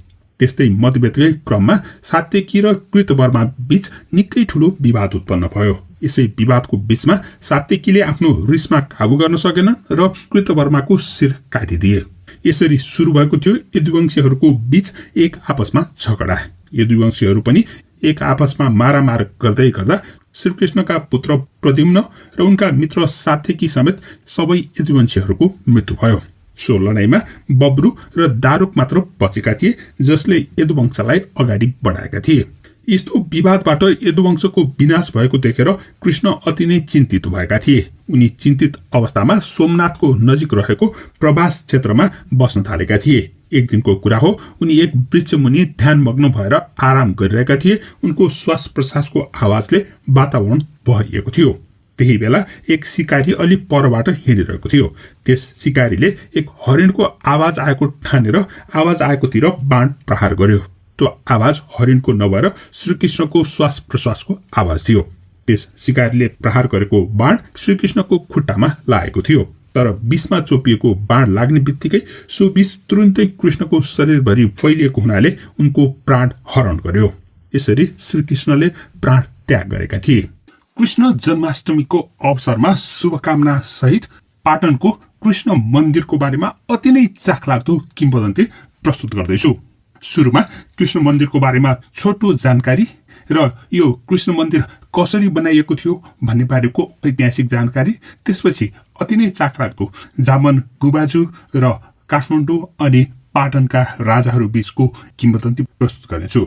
त्यस्तै मतभेदकै क्रममा सात्यकी र कृतवर्मा बीच निकै ठूलो विवाद उत्पन्न भयो। यसै विवादको बीचमा सात्यकीले आफ्नो रिसमा काबु गर्न सकेन र कृतवर्माको शिर काटिदिए। यसरी सुरु भएको थियो यदुवंशीहरूको बीच एक आपसमा झगडा। यदुवंशीहरू पनि एक आपसमा मारामार गर्दै गर्दा श्रीकृष्णका पुत्र प्रद्युम्न र उनका मित्र सात्यकी समेत सबै यदुवंशीहरूको मृत्यु भयो। सो लडाईँमा बब्रु र दारुक मात्र बचेका थिए जसले यदुवंशलाई अगाडि बढाएका थिए। यस्तो विवादबाट यदुवंशको विनाश भएको देखेर कृष्ण अति नै चिन्तित भएका थिए। उनी चिन्तित अवस्थामा सोमनाथको नजिक रहेको प्रवास क्षेत्रमा बस्न थालेका थिए। एक दिनको कुरा हो, उनी एक वृक्षमुनि ध्यानमग्न भएर आराम गरिरहेका थिए। उनको श्वास प्रश्वासको आवाजले वातावरण भरिएको थियो। त्यही बेला एक शिकारी अलि परबाट हिँडिरहेको थियो। त्यस शिकारीले एक हरिणको आवाज आएको ठानेर आवाज आएकोतिर बाण प्रहार गर्यो। त्यो आवाज हरिणको नभएर श्रीकृष्णको श्वास प्रश्वासको आवाज थियो। त्यस शिकारीले प्रहार गरेको बाण श्रीकृष्णको खुट्टामा लागेको थियो। तर विषमा चोपिएको बाण लाग्ने बित्तिकै सो विष तुरुन्तै कृष्णको शरीरभरि फैलिएको हुनाले उनको प्राण हरण गर्यो। यसरी श्रीकृष्णले प्राण त्याग गरेका थिए। कृष्ण जन्माष्टमीको अवसरमा शुभकामना सहित पाटनको कृष्ण मन्दिरको बारेमा अति नै चाखलाग्दो किम्वदन्ती प्रस्तुत गर्दैछु। सुरुमा कृष्ण मन्दिरको बारेमा छोटो जानकारी र यो कृष्ण मन्दिर कसरी बनाइएको थियो भन्ने बारेको ऐतिहासिक जानकारी, त्यसपछि अति नै चाखलाग्दो जामन गुबाजु र काठमाडौँ अनि पाटनका राजाहरू बीचको किम्वदन्ती प्रस्तुत गर्नेछु।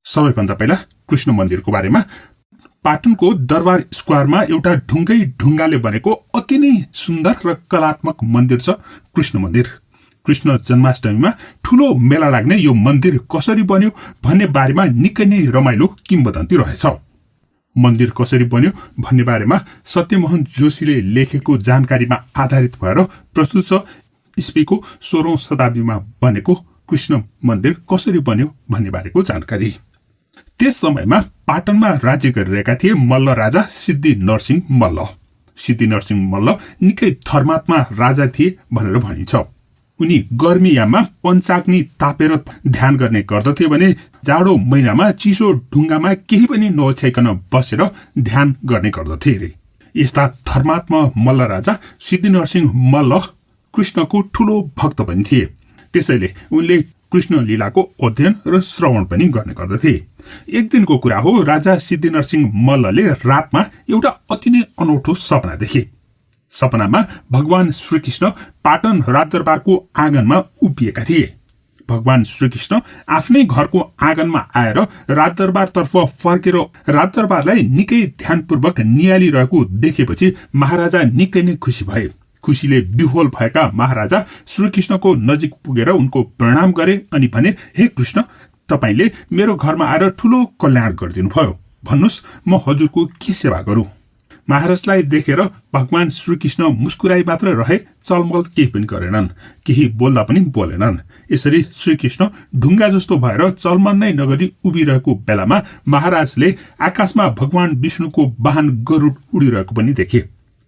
सबैभन्दा पहिला कृष्ण मन्दिरको बारेमा। पाटनको दरबार स्क्वायरमा एउटा ढुङ्गाले बनेको अति नै सुन्दर र कलात्मक मन्दिर छ कृष्ण मन्दिर। कृष्ण जन्माष्टमीमा ठूलो मेला लाग्ने यो मन्दिर कसरी बन्यो भन्ने बारेमा निकै नै रमाइलो किम्वदन्ती रहेछ। मन्दिर कसरी बन्यो भन्ने बारेमा सत्यमोहन जोशीले लेखेको जानकारीमा आधारित भएर प्रस्तुत छ इस्वीको 16औं शताब्दीमा बनेको कृष्ण मन्दिर कसरी बन्यो भन्ने बारेको जानकारी। त्यस समयमा पाटनमा राज्य गरिरहेका थिए मल्ल राजा सिद्धि नरसिंह मल्ल। सिद्धि नरसिंह मल्ल निकै धर्मात्मा राजा थिए भनेर भनिन्छ। उनी गर्मीयाममा पञ्चाग्नि तापेर ध्यान गर्ने गर्दथे भने जाडो महिनामा चिसो ढुङ्गामा केही पनि नओछ्याइकन बसेर ध्यान गर्ने गर्दथे रे। यस्ता धर्मात्मा मल्ल राजा सिद्धि नरसिंह मल्ल कृष्णको ठूलो भक्त पनि थिए। त्यसैले उनले कृष्ण लीलाको अध्ययन र श्रवण पनि गर्ने गर्दथे। एक दिनको कुरा हो, राजा सिद्धि नरसिंह मल्लले रातमा एउटा अति नै अनौठो सपना देखे। सपनामा भगवान श्रीकृष्ण पाटन राजदरबारको आँगनमा उभिएका थिए। भगवान श्रीकृष्ण आफ्नै घरको आँगनमा आएर राजदरबारतर्फ फर्केर राजदरबारलाई निकै ध्यानपूर्वक निहालिरहेको देखेपछि महाराजा निकै नै खुसी भए। खुसीले विह्वल भएका महाराजा श्रीकृष्णको नजिक पुगेर उनको प्रणाम गरे अनि भने, हे कृष्ण, तपाईले मेरो घरमा आएर ठूलो कल्याण गरिदिनु भयो। भन्नुस् म हजुरको के सेवा गरू। महाराजलाई देखेर भगवान श्रीकृष्ण मुस्कुराई मात्र रहे, चलमल केही पनि गरेनन्, केही बोल्दा पनि बोलेनन्। यसरी श्रीकृष्ण ढुङ्गा जस्तो भएर चलमल नै नगरी उभिरहेको बेलामा महाराजले आकाशमा भगवान विष्णुको वाहन गरुड उडिरहेको पनि देखे।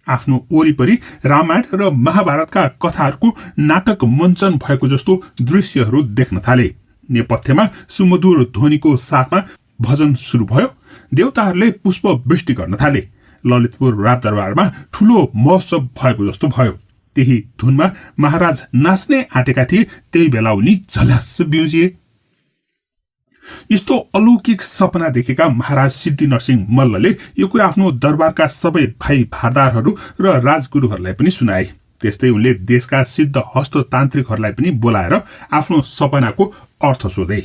आफ्नो वरिपरि रामायण र महाभारतका कथाहरूको नाटक मञ्चन भएको जस्तो दृश्यहरू देख्न थाले। नेपथ्यमा सुमधुर ध्वनिको साथमा भजन सुरु भयो। देवताहरूले पुष्प वृष्टि गर्न थाले। ललितपुर राजदरबारमा ठूलो महोत्सव भएको जस्तो भयो। त्यही धुनमा महाराज नाच्ने आँटेका थिए। त्यही बेला उनी झल्यास बिउजिए। यस्तो अलौकिक सपना देखेका महाराज सिद्धि नरसिंह मल्लले यो कुरा आफ्नो दरबारका सबै भाइ भारदारहरू र राजगुरुहरूलाई पनि सुनाए। त्यस्तै उनले देशका सिद्ध हस्ततान्त्रिकहरूलाई पनि बोलाएर आफ्नो सपनाको अर्थ सोधे।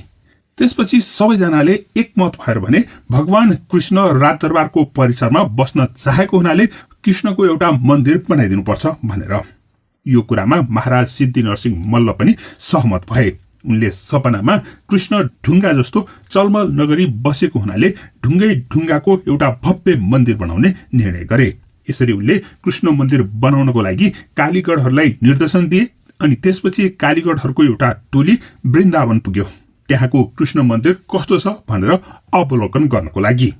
त्यसपछि सबैजनाले एकमत भएर भने भगवान कृष्ण राजदरबारको परिसरमा बस्न चाहेको हुनाले कृष्णको एउटा मन्दिर बनाइदिनुपर्छ भनेर। यो कुरामा महाराज सिद्धि नरसिंह मल्ल पनि सहमत भए। उनले सपनामा कृष्ण ढुङ्गा जस्तो चलमल नगरी बसेको हुनाले ढुङ्गाको एउटा भव्य मन्दिर बनाउने निर्णय गरे। यसरी उनले कृष्ण मन्दिर बनाउनको लागि कालीगढहरूलाई निर्देशन दिए। अनि त्यसपछि कालीगढहरूको एउटा टोली वृन्दावन पुग्यो त्यहाँको कृष्ण मन्दिर कस्तो छ भनेर अवलोकन गर्नको लागि।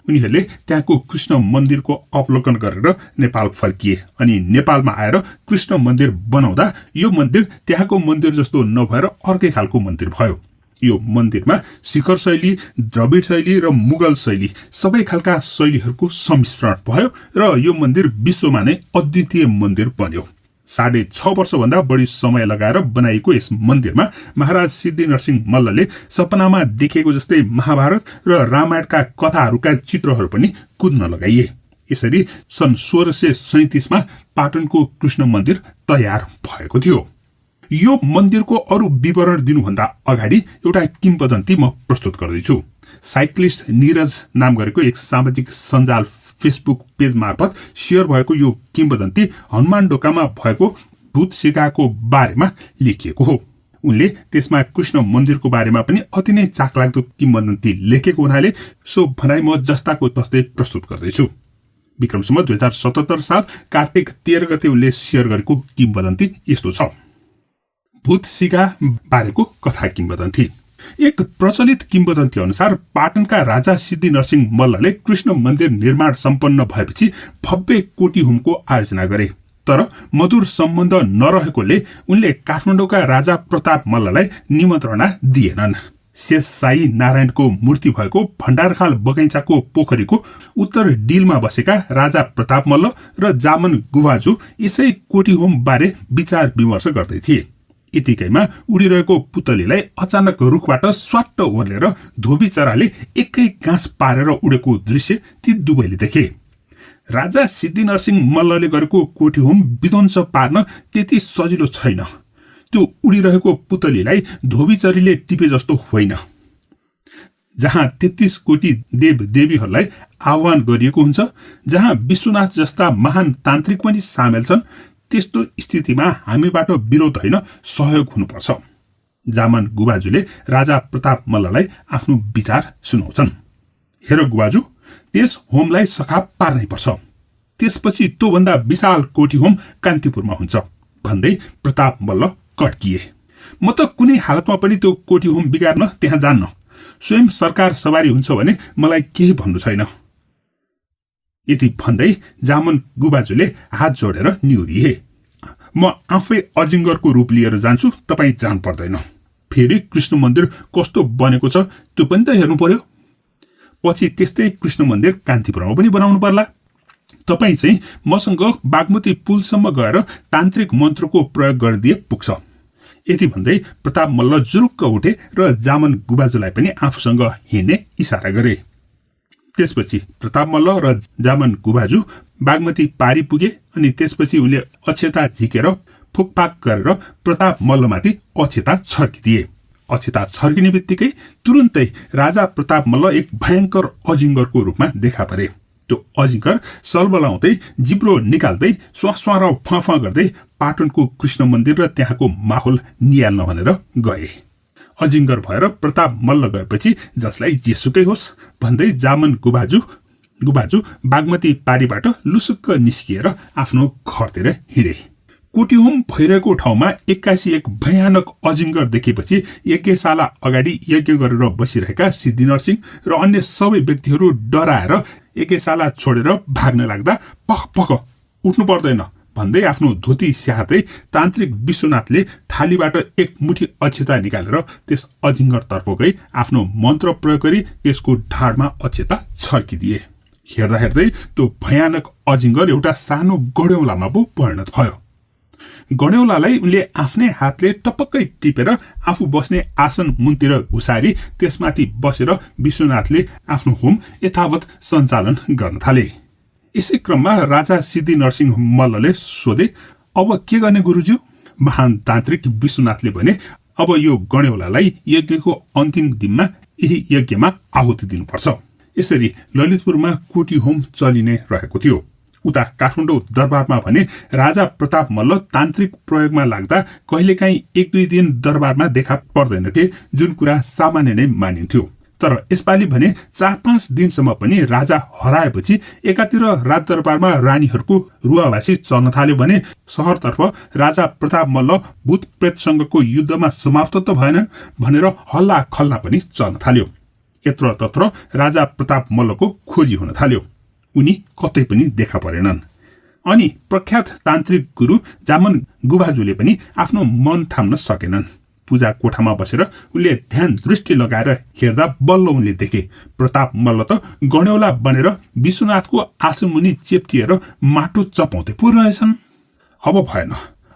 उनीहरूले त्यहाँको कृष्ण मन्दिरको अवलोकन गरेर नेपाल फर्किए। अनि नेपालमा आएर कृष्ण मन्दिर बनाउँदा यो मन्दिर त्यहाँको मन्दिर जस्तो नभएर अर्कै खालको मन्दिर भयो। यो मन्दिरमा शिखर शैली, द्रविड शैली र मुगल शैली सबै खालका शैलीहरूको सम्मिश्रण भयो र यो मन्दिर विश्वमा नै अद्वितीय मन्दिर बन्यो। 6.5 वर्षभन्दा बढी समय लगाएर बनाइएको यस मन्दिरमा महाराज सिद्धि नरसिंह मल्लले सपनामा देखेको जस्तै महाभारत र रामायणका कथाहरूका चित्रहरू पनि कुद्न लगाइए। यसरी सन् 1637 पाटनको कृष्ण मन्दिर तयार भएको थियो। यो मन्दिरको अरू विवरण दिनुभन्दा अगाडि एउटा किम्वदन्ती म प्रस्तुत गर्दैछु। साइक्लिस्ट निरज नाम गरेको एक सामाजिक सञ्जाल फेसबुक पेज मार्फत शेयर भएको यो किम्वदन्ती हनुमान ढोकामा भएको भूत सिकाको बारेमा लेखिएको हो। उनले त्यसमा कृष्ण मन्दिरको बारेमा पनि अति नै चाखलाग्दो किम्वदन्ती लेखेको हुनाले सो भनाइ म जस्ताको तस्तै प्रस्तुत गर्दैछु। विक्रम सम्वत 2077 साल कार्तिक 13 गते उनले शेयर गरेको किम्वदन्ती यस्तो छ। भूत सिका बारेको कथा किम्वदन्ती। एक प्रचलित किम्वदन्ती अनुसार पाटनका राजा सिद्धि नरसिंह मल्लले कृष्ण मन्दिर निर्माण सम्पन्न भएपछि भव्य कोटी होमको आयोजना गरे। तर मधुर सम्बन्ध नरहेकोले उनले काठमाडौँका राजा प्रताप मल्ललाई निमन्त्रणा दिएनन्। शेष साई नारायणको मूर्ति भएको भण्डारखाल बगैँचाको पोखरीको उत्तर डिलमा बसेका राजा प्रताप मल्ल र जामन गुवाजु यसै कोटी होम बारे विचार विमर्श गर्दै थिए। यतिकैमा उडिरहेको पुतलीलाई अचानक रुखबाट स्वाट्ट ओर्लेर धोबी चराले एकै गाँस पारेर उडेको दृश्य ती दुवैले देखे। राजा सिद्धि नरसिंह मल्लले गरेको कोठी होम विध्वंस पार्न त्यति सजिलो छैन। त्यो उडिरहेको पुतलीलाई धोबी चरीले टिपे जस्तो होइन। जहाँ 33 कोटी देव देवीहरूलाई आह्वान गरिएको हुन्छ, जहाँ विश्वनाथ जस्ता महान तान्त्रिक पनि सामेल छन्, त्यस्तो स्थितिमा हामीबाट विरोध होइन सहयोग हुनुपर्छ। जामन गुबाजुले राजा प्रताप मल्ललाई आफ्नो विचार सुनाउँछन्। हेर गुबाजु, त्यस होमलाई सखाप पार्नै पर्छ। त्यसपछि त्योभन्दा विशाल कोठी होम कान्तिपुरमा हुन्छ भन्दै प्रताप मल्ल कड्किए। म त कुनै हालतमा पनि त्यो कोठी होम बिगार्न त्यहाँ जान्न। स्वयं सरकार सवारी हुन्छ भने मलाई केही भन्नु छैन। यति भन्दै जामन गुबाजुले हात जोडेर निहुरिए। म आफै अजिङ्गरको रूप लिएर जान्छु, तपाईँ जान पर्दैन। फेरि कृष्ण मन्दिर कस्तो बनेको छ त्यो पनि त हेर्नु पर्यो। पछि त्यस्तै कृष्ण मन्दिर कान्तिपुरमा पनि बनाउनु पर्ला। तपाईँ चाहिँ मसँग बागमती पुलसम्म गएर तान्त्रिक मन्त्रको प्रयोग गरिदिए पुग्छ। यति भन्दै प्रताप मल्ल जुरुक्क उठे र जामन गुबाजुलाई पनि आफूसँग हिँड्ने इसारा गरे। त्यसपछि प्रताप मल्ल र जामन गुबाजु बागमती पारी पुगे। अनि त्यसपछि उनले अक्षता झिकेर फुकफाक गरेर प्रताप मल्लमाथि अक्षता छर्किदिए। अक्षता छर्किने बित्तिकै तुरुन्तै राजा प्रताप मल्ल एक भयंकर अजिङ्गरको रूपमा देखा परे। त्यो अजिङ्गर सलबलाउँदै जिब्रो निकाल्दै स्वास्वा र फाँफा गर्दै पाटनको कृष्ण मन्दिर र त्यहाँको माहौल निहाल्न भनेर गए। अजिङ्गर भएर प्रताप मल्ल गएपछि जसलाई जेसुकै होस् भन्दै जामन गुबाजु बागमती पारीबाट लुसुक्क निस्किएर आफ्नो घरतिर हिँडे। कोटीहोम भइरहेको ठाउँमा 81 एक भयानक अजिङ्गर देखेपछि यज्ञशाला अगाडि यज्ञ गरेर बसिरहेका सिद्धि नरसिंह र अन्य सबै व्यक्तिहरू डराएर यज्ञशाला छोडेर भाग्न लाग्दा पख उठ्नु पर्दैन भन्दै आफ्नो धोती स्याहार्दै तान्त्रिक विश्वनाथले थालीबाट एक मुठी अक्षता निकालेर त्यस अजिङ्गरतर्फ गई आफ्नो मन्त्र प्रयोग गरी त्यसको ढाडमा अक्षता छर्किदिए। हेर्दा हेर्दै त्यो भयानक अजिङ्गर एउटा सानो गड्यौलामा पो परिणत भयो। गड्यौलालाई उनले आफ्नै हातले टपक्कै टिपेर आफू बस्ने आसन मुनतिर घुसारी त्यसमाथि बसेर विश्वनाथले आफ्नो होम यथावत सञ्चालन गर्न थाले। यसै क्रममा राजा सिद्धि नरसिंह मल्लले सोधे, अब के गर्ने गुरुज्यू? महान तान्त्रिक विश्वनाथले भने, अब यो गड्यौलालाई यज्ञको अन्तिम दिनमा यही यज्ञमा आहुति दिनुपर्छ। यसरी ललितपुरमा कोटी होम चलिने रहेको थियो। उता काठमाडौँ दरबारमा भने राजा प्रताप मल्ल तान्त्रिक प्रयोगमा लाग्दा कहिलेकाहीँ 1-2 दिन दरबारमा देखा पर्दैनथे, जुन कुरा सामान्य नै मानिन्थ्यो। तर यसपालि भने 4-5 दिनसम्म पनि राजा हराएपछि एकातिर राजदरबारमा रानीहरूको रुवावासी चल्न थाल्यो भने सहरतर्फ राजा प्रताप मल्ल भूत प्रेतसँगको युद्धमा समाप्त त भएनन् भनेर हल्ला खल्ला पनि चल्न थाल्यो। यत्र तत्र राजा प्रताप मल्लको खोजी हुन थाल्यो। उनी कतै पनि देखा परेनन्। अनि प्रख्यात तान्त्रिक गुरु जामन गुभाजुले पनि आफ्नो मन थाम्न सकेनन्। पूजा कोठामा बसेर उनले ध्यान दृष्टि लगाएर हेर्दा बल्ल उनले देखे प्रताप मल्ल त गड्यौला बनेर विश्वनाथको आसनमुनि चेप्टिएर माटो चपाउँदै पो रहेछन्। अब भएन,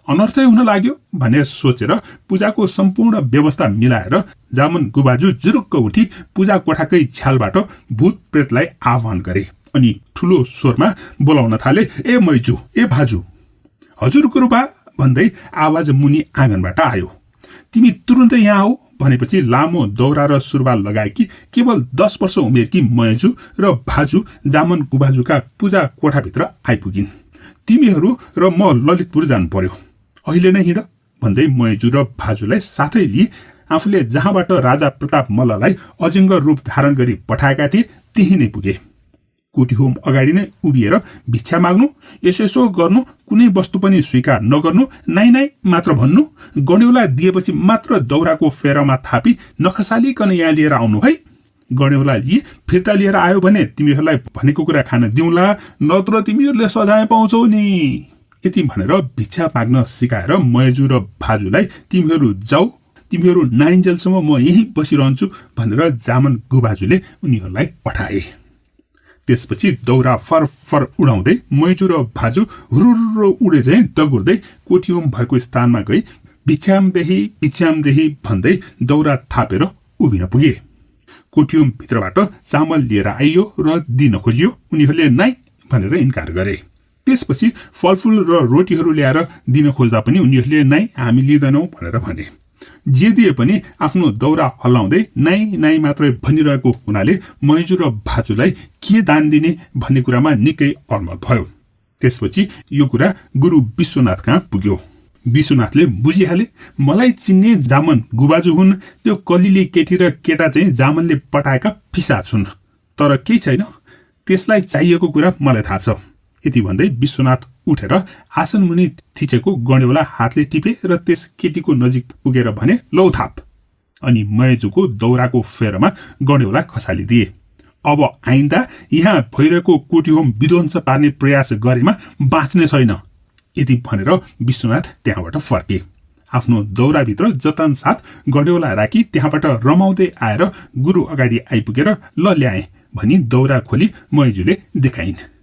अनर्थै हुन लाग्यो भनेर सोचेर पूजाको सम्पूर्ण व्यवस्था मिलाएर जामन गुबाजु जुरुक्क उठी पूजा कोठाकै छ्यालबाट भूत प्रेतलाई आह्वान गरे अनि ठुलो स्वरमा बोलाउन थाले, ए मैजु, ए भाजु। हजुर गुरुबा भन्दै आवाज मुनि आँगनबाट आयो। तिमी तुरुन्तै यहाँ आऊ भनेपछि लामो दौरा र सुरुवाल लगाएकी केवल 10 वर्ष उमेरकी मैजु र भाजु जामन गुबाजुका पूजा कोठाभित्र आइपुगिन्। तिमीहरू र म ललितपुर जानु पर्यो, अहिले नै हिँड भन्दै मैजु र भाजुलाई साथै लिई आफूले जहाँबाट राजा प्रताप मल्ललाई अजिङ्गर रूप धारण गरी पठाएका थिए त्यही नै पुगे। कोठीहोम अगाडि नै उभिएर भिक्षा माग्नु, यसो गर्नु, कुनै वस्तु पनि स्वीकार नगर्नु, नाइ नाइ मात्र भन्नु, गड्यौला दिएपछि मात्र दौराको फेरामा थापी नखसालिकन यहाँ लिएर आउनु है। गड्यौला लिई फिर्ता लिएर आयो भने तिमीहरूलाई भनेको कुरा खान दिउँला, नत्र तिमीहरूले सजाय पाउँछौ नि। यति भनेर भिक्षा माग्न सिकाएर मैजु र भाजुलाई तिमीहरू जाऊ, तिमीहरू नाइन्जेलसम्म म यहीँ बसिरहन्छु भनेर जामन गुबाजुले उनीहरूलाई पठाए। त्यसपछि दौरा फर उडाउँदै मैजु र भाजु हुरुरु उडे चाहिँ दगुर्दै कोठीहोम भएको स्थानमा गई भिक्षाम देही भन्दै दौरा थापेर उभिन पुगे। कोठीहोम भित्रबाट चामल लिएर आइयो र दिन खोजियो। उनीहरूले नाइ भनेर इन्कार गरे। त्यसपछि फलफुल र रोटीहरू ल्याएर दिन खोज्दा पनि उनीहरूले नाइ हामी लिँदैनौँ भनेर भने। जे दिए पनि आफ्नो दौरा हल्लाउँदै नाइ मात्रै भनिरहेको हुनाले मैजु र भाजुलाई के दान दिने भन्ने कुरामा निकै अलमल भयो। त्यसपछि यो कुरा गुरु विश्वनाथ कहाँ पुग्यो। विश्वनाथले बुझिहाले मलाई चिन्ने जामन गुबाजु हुन्, त्यो कलिली केटी र केटा चाहिँ जामनले पटाएका पिशाच हुन्, तर केही छैन, त्यसलाई चाहिएको कुरा मलाई थाहा छ। यति भन्दै विश्वनाथ उठेर आसन मुनि थिचेको गड्यौला हातले टिपे र त्यस केटीको नजिक पुगेर भने, लौ थाप। अनि मैजुको दौराको फेरमा गड्यौला खसालिदिए। अब आइन्दा यहाँ भइरहेको कोठीहोम विध्वंस पार्ने प्रयास गरेमा बाँच्ने छैन। यति भनेर विश्वनाथ त्यहाँबाट फर्के। आफ्नो दौराभित्र जतन साथ गड्यौला राखी त्यहाँबाट रमाउँदै आएर गुरु अगाडि आइपुगेर ल ल्याए भनी दौरा खोली मैजुले देखाइन्।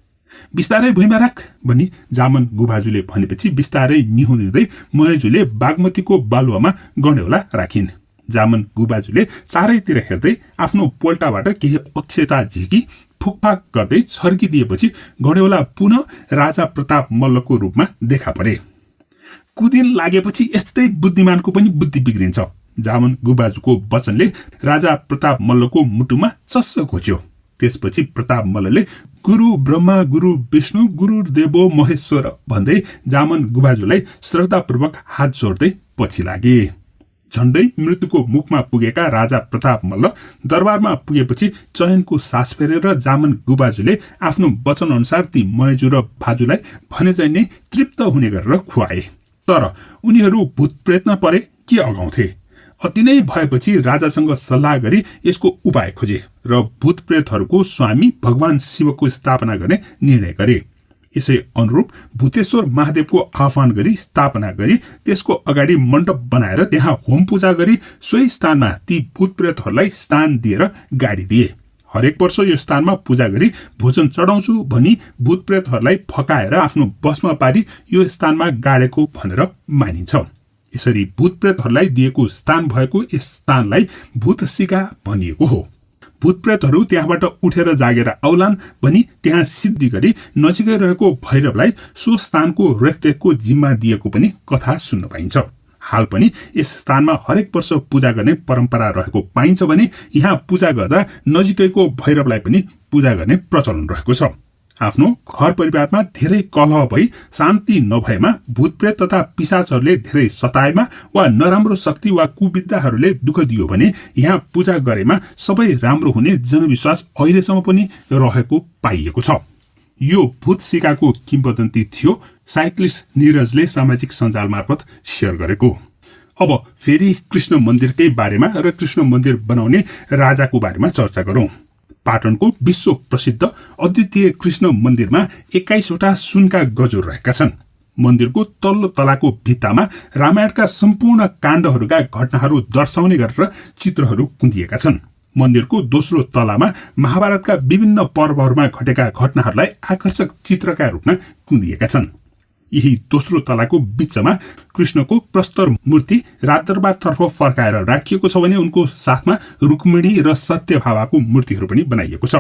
बिस्तारै भुइँमा राख भनी जामन गुभाजुले भनेपछि बिस्तारै निहुनिँदै मैजुले बागमतीको बालुवामा गड्यौला राखिन्। जामन गुबाजुले चारैतिर हेर्दै आफ्नो पोल्टाबाट केही अक्षता झिकी फुकफाक गर्दै छर्किदिएपछि गड्यौला पुनः राजा प्रताप मल्लको रूपमा देखा परे। कुदिन लागेपछि यस्तै बुद्धिमानको पनि बुद्धि बिग्रिन्छ। जामन गुबाजुको वचनले राजा प्रताप मल्लको मुटुमा चस्स घोच्यो। त्यसपछि प्रताप मल्लले गुरु ब्रह्मा, गुरु विष्णु, गुरु देवो महेश्वर भन्दै जामन गुबाजुलाई श्रद्धापूर्वक हात जोड्दै पछि लागे। झण्डै मृत्युको मुखमा पुगेका राजा प्रताप मल्ल दरबारमा पुगेपछि चयनको सास फेरेर जामन गुबाजुले आफ्नो वचन अनुसार ती मैजु र भाजुलाई भने चाहिँ नै तृप्त हुने गरेर खुवाए। तर उनीहरू भूत प्रेतमा परे के अगाउँथे। अति नै भएपछि राजासँग सल्लाह गरी यसको उपाय खोजे र भूत प्रेतहरूको स्वामी भगवान शिवको स्थापना गर्ने निर्णय गरे। यसै अनुरूप भूतेश्वर महादेवको आह्वान गरी स्थापना गरी त्यसको अगाडि मण्डप बनाएर त्यहाँ होम पूजा गरी सोही स्थानमा ती भूत प्रेतहरूलाई स्थान दिएर गाडी दिए। हरेक वर्ष यो स्थानमा पूजा गरी भोजन चढाउँछु भनी भूत प्रेतहरूलाई फकाएर आफ्नो बसमा पारी यो स्थानमा गाडेको भनेर मानिन्छ। यसरी भूत प्रेतहरूलाई दिएको स्थान भएको यस स्थानलाई भूतसिका भनिएको हो। भूतप्रेतहरू त्यहाँबाट उठेर जागेर आउलान् भनी त्यहाँ सिद्धि गरी नजिकै रहेको भैरवलाई सो स्थानको रेखदेखको जिम्मा दिएको पनि कथा सुन्न पाइन्छ। हाल पनि यस स्थानमा हरेक वर्ष पूजा गर्ने परम्परा रहेको पाइन्छ भने यहाँ पूजा गर्दा नजिकैको भैरवलाई पनि पूजा गर्ने प्रचलन रहेको छ। आफ्नो घर परिवारमा धेरै कलह भई शान्ति नभएमा भूतप्रेत तथा पिशाचहरूले धेरै सताएमा वा नराम्रो शक्ति वा कुविद्याहरूले दुःख दियो भने यहाँ पूजा गरेमा सबै राम्रो हुने जनविश्वास अहिलेसम्म पनि रहेको पाइएको छ। यो भूत सिकाको किंवदन्ती थियो साइक्लिस्ट नीरजले सामाजिक सञ्जाल मार्फत शेयर गरेको। अब फेरि कृष्ण मन्दिरकै बारेमा र कृष्ण मन्दिर बनाउने राजाको बारेमा चर्चा गरौं। पाटनको विश्व प्रसिद्ध अद्वितीय कृष्ण मन्दिरमा 21वटा सुनका गजुर रहेका छन्। मन्दिरको तल्लो तलाको भित्तामा रामायणका सम्पूर्ण काण्डहरूका घटनाहरू दर्शाउने गरेर चित्रहरू कुँदिएका छन्। मन्दिरको दोस्रो तलामा महाभारतका विभिन्न पर्वहरूमा घटेका घटनाहरूलाई आकर्षक चित्रका रूपमा कुँदिएका छन्। यही दोस्रो तलाको बीचमा कृष्णको प्रस्तर मूर्ति राजदरबारतर्फ फर्काएर राखिएको छ भने उनको साथमा रुक्मिणी र सत्यभामाको मूर्तिहरू पनि बनाइएको छ।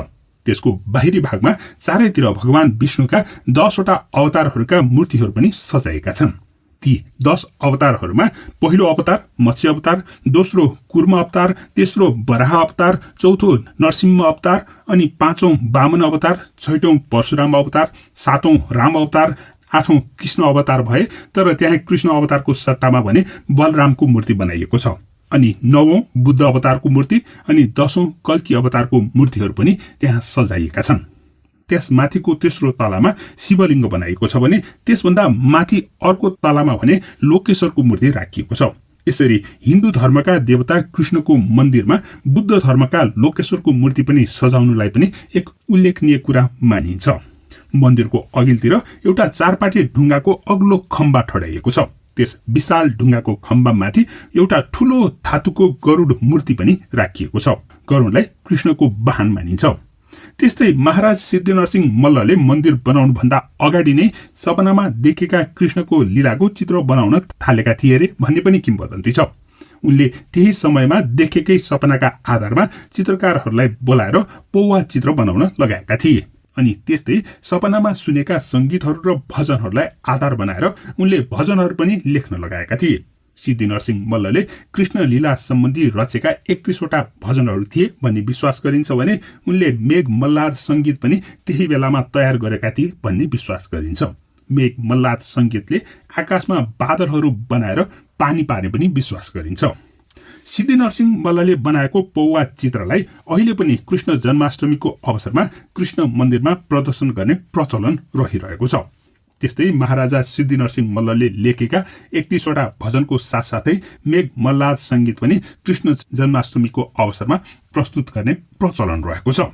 त्यसको बाहिरी भागमा चारैतिर भगवान विष्णुका 10वटा अवतारहरूका मूर्तिहरू पनि सजाएका छन्। ती 10 अवतारहरूमा पहिलो अवतार मत्स्य अवतार, दोस्रो कुर्म अवतार, तेस्रो वराह अवतार, चौथो नरसिंह अवतार अनि पाँचौं वामन अवतार, छैटौं परशुराम अवतार, सातौं राम अवतार, आठौं कृष्ण अवतार भए। तर त्यहाँ कृष्ण अवतारको सट्टामा भने बलरामको मूर्ति बनाइएको छ। अनि 9औं बुद्ध अवतारको मूर्ति अनि 10औं कल्की अवतारको मूर्तिहरू पनि त्यहाँ सजाइएका छन्। त्यसमाथिको तेस्रो तलामा शिवलिङ्ग बनाइएको छ भने त्यसभन्दा माथि अर्को तलामा भने लोकेश्वरको मूर्ति राखिएको छ। यसरी हिन्दू धर्मका देवता कृष्णको मन्दिरमा बुद्ध धर्मका लोकेश्वरको मूर्ति पनि सजाउनुलाई पनि एक उल्लेखनीय कुरा मानिन्छ। मन्दिरको अघिल्तिर एउटा चारपाटे ढुङ्गाको अग्लो खम्बा ठडाइएको छ। त्यस विशाल ढुङ्गाको खम्बामाथि एउटा ठूलो धातुको गरुड मूर्ति पनि राखिएको छ। गरुडलाई कृष्णको वाहन मानिन्छ। त्यस्तै महाराज सिद्धिनरसिंह मल्लले मन्दिर बनाउनु भन्दा अगाडि नै सपनामा देखेका कृष्णको लीलाको चित्र बनाउन थालेका थिए रे भन्ने पनि किंवदन्ती छ। उनले त्यही समयमा देखेकै सपनाका आधारमा चित्रकारहरूलाई बोलाएर पौवा चित्र बनाउन लगाएका थिए। अनि त्यस्तै सपनामा सुनेका संगीतहरू र भजनहरूलाई आधार बनाएर उनले भजनहरू पनि लेख्न लगाएका थिए। सिद्धिनरसिंह मल्लले कृष्ण लीला सम्बन्धी रचेका 31वटा भजनहरू थिए भन्ने विश्वास गरिन्छ भने उनले मेघ मल्लाद संगीत पनि त्यही बेलामा तयार गरेका थिए भन्ने विश्वास गरिन्छ। मेघ मल्लाद संगीतले आकाशमा बादलहरू बनाएर पानी पार्ने पनि विश्वास गरिन्छ। सिद्धिनरसिंह मल्लले बनाएको पौवा चित्रलाई अहिले पनि कृष्ण जन्माष्टमीको अवसरमा कृष्ण मन्दिरमा प्रदर्शन गर्ने प्रचलन रहिरहेको छ। त्यस्तै महाराजा सिद्धिनरसिंह मल्लले लेखेका 31वटा भजनको साथसाथै मेघ मल्लाद संगीत पनि कृष्ण जन्माष्टमीको अवसरमा प्रस्तुत गर्ने प्रचलन रहेको छ।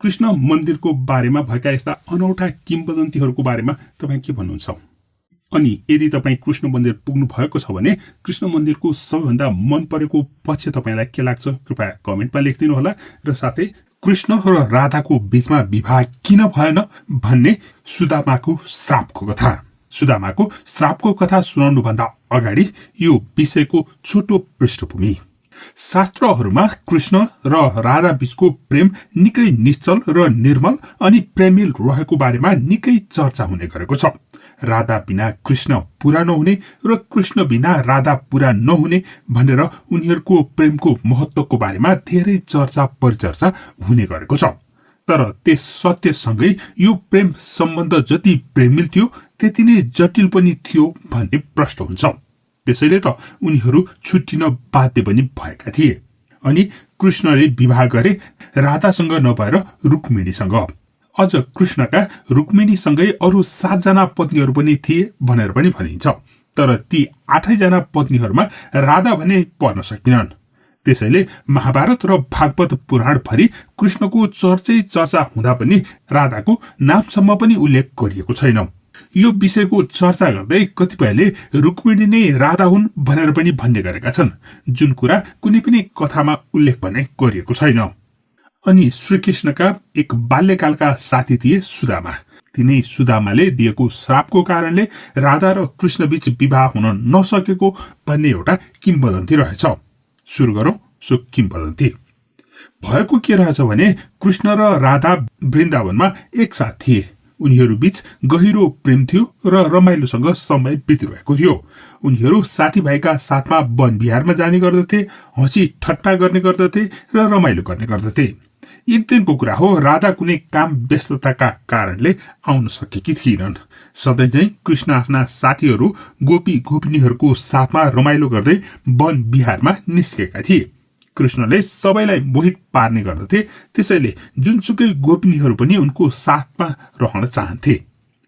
कृष्ण मन्दिरको बारेमा भएका यस्ता अनौठा किंवदन्तीहरूको बारेमा तपाईँ के भन्नुहुन्छ? अनि यदि तपाईँ कृष्ण मन्दिर पुग्नु भएको छ भने कृष्ण मन्दिरको सबैभन्दा मन परेको पक्ष तपाईँलाई के लाग्छ कृपया कमेन्टमा लेखिदिनु होला। र साथै कृष्ण र राधाको बीचमा विवाह किन भएन भन्ने सुदामाको श्रापको कथा। सुदामाको श्रापको कथा सुनाउनु भन्दा अगाडि यो विषयको छोटो पृष्ठभूमि। शास्त्रहरूमा कृष्ण र राधा बीचको प्रेम निकै निश्चल र निर्मल अनि प्रेमिल रहेको बारेमा निकै चर्चा हुने गरेको छ। राधा बिना कृष्ण पूरा नहुने र कृष्ण बिना राधा पूरा नहुने भनेर उनीहरूको प्रेमको महत्त्वको बारेमा धेरै चर्चा परिचर्चा हुने गरेको छ। तर त्यस सत्यसँगै यो प्रेम सम्बन्ध जति प्रेमिल थियो त्यति नै जटिल पनि थियो भन्ने प्रश्न हुन्छ। त्यसैले त उनीहरू छुट्टिन बाध्य पनि भएका थिए। अनि कृष्णले विवाह गरे राधासँग नभएर रुक्मिणीसँग। अझ कृष्णका रुक्मिणीसँगै अरू 7 जना पत्नीहरू पनि थिए भनेर पनि भनिन्छ। तर ती 8 जना पत्नीहरूमा राधा भने पर्न सकिनन्। त्यसैले महाभारत र भागवत पुराण भरि कृष्णको चर्चै चर्चा हुँदा पनि राधाको नामसम्म पनि उल्लेख गरिएको छैन। यो विषयको चर्चा गर्दै कतिपयले रुक्मिणी नै राधा हुन् भनेर पनि भन्ने गरेका छन्, जुन कुरा कुनै पनि कथामा उल्लेख भने गरिएको छैन। अनि श्रीकृष्णका एक बाल्यकालका साथी थिए सुदामा। तिनै सुदामाले दिएको श्रापको कारणले राधा र कृष्णबीच विवाह हुन नसकेको भन्ने एउटा किम्वदन्ती रहेछ। सुरु गरौं सो किम्वदन्ती। भएको के रहेछ भने कृष्ण र राधा वृन्दावनमा एकसाथ थिए। उनीहरू बीच गहिरो प्रेम थियो र रमाइलोसँग समय बितिरहेको थियो। उनीहरू साथीभाइका साथमा वन विहारमा जाने गर्दथे, हँसी ठट्टा गर्ने गर्दथे र रमाइलो गर्ने गर्दथे। एक दिनको कुरा हो, राधा कुनै काम व्यस्तताका कारणले आउन सकेकी थिएनन्। सधैँ चाहिँ कृष्ण आफ्ना साथीहरू गोपी गोपिनीहरूको साथमा रमाइलो गर्दै वन विहारमा निस्केका थिए। कृष्णले सबैलाई मोहित पार्ने गर्दथे, त्यसैले जुनसुकै गोपिनीहरू पनि उनको साथमा रहन चाहन्थे।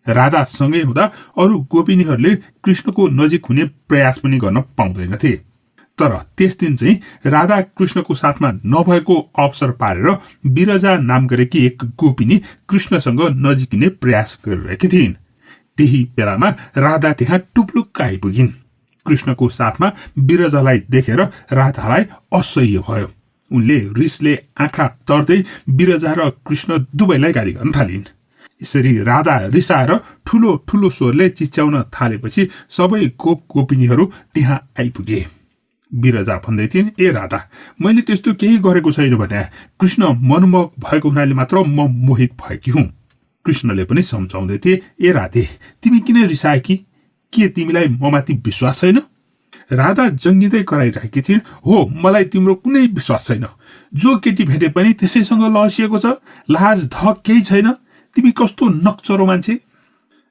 राधा सँगै हुँदा अरू गोपिनीहरूले कृष्णको नजिक हुने प्रयास पनि गर्न पाउँदैनथे। तर त्यस दिन चाहिँ राधा कृष्णको साथमा नभएको अवसर पारेर विरजा नाम गरेकी एक गोपिनी कृष्णसँग नजिकिने प्रयास गरिरहेकी थिइन्। त्यही बेलामा राधा त्यहाँ टुप्लुक्क आइपुगिन्। कृष्णको साथमा विरजालाई देखेर राधालाई असह्य भयो। उनले रिसले आँखा तर्दै विरजा र कृष्ण दुवैलाई गाली गर्न थालिन्। यसरी राधा रिसाएर ठूलो ठूलो स्वरले चिच्याउन थालेपछि सबै गोपिनीहरू त्यहाँ आइपुगे। विरजा भन्दै थिइन्, ए राधा, मैले त्यस्तो केही गरेको छैन भने कृष्ण मनमोहक भएको हुनाले मात्र म मोहित भएकी हुँ। कृष्णले पनि सम्झाउँदै थिए, ए राधे, तिमी किन रिसाएकी? के तिमीलाई ममाथि विश्वास छैन? राधा जङ्गिँदै कराइरहेकी थिइन्, हो, मलाई तिम्रो कुनै विश्वास छैन। जो केटी भेटे पनि त्यसैसँग लसिएको छ, लाज धक केही छैन। तिमी कस्तो नक्चरो मान्छे।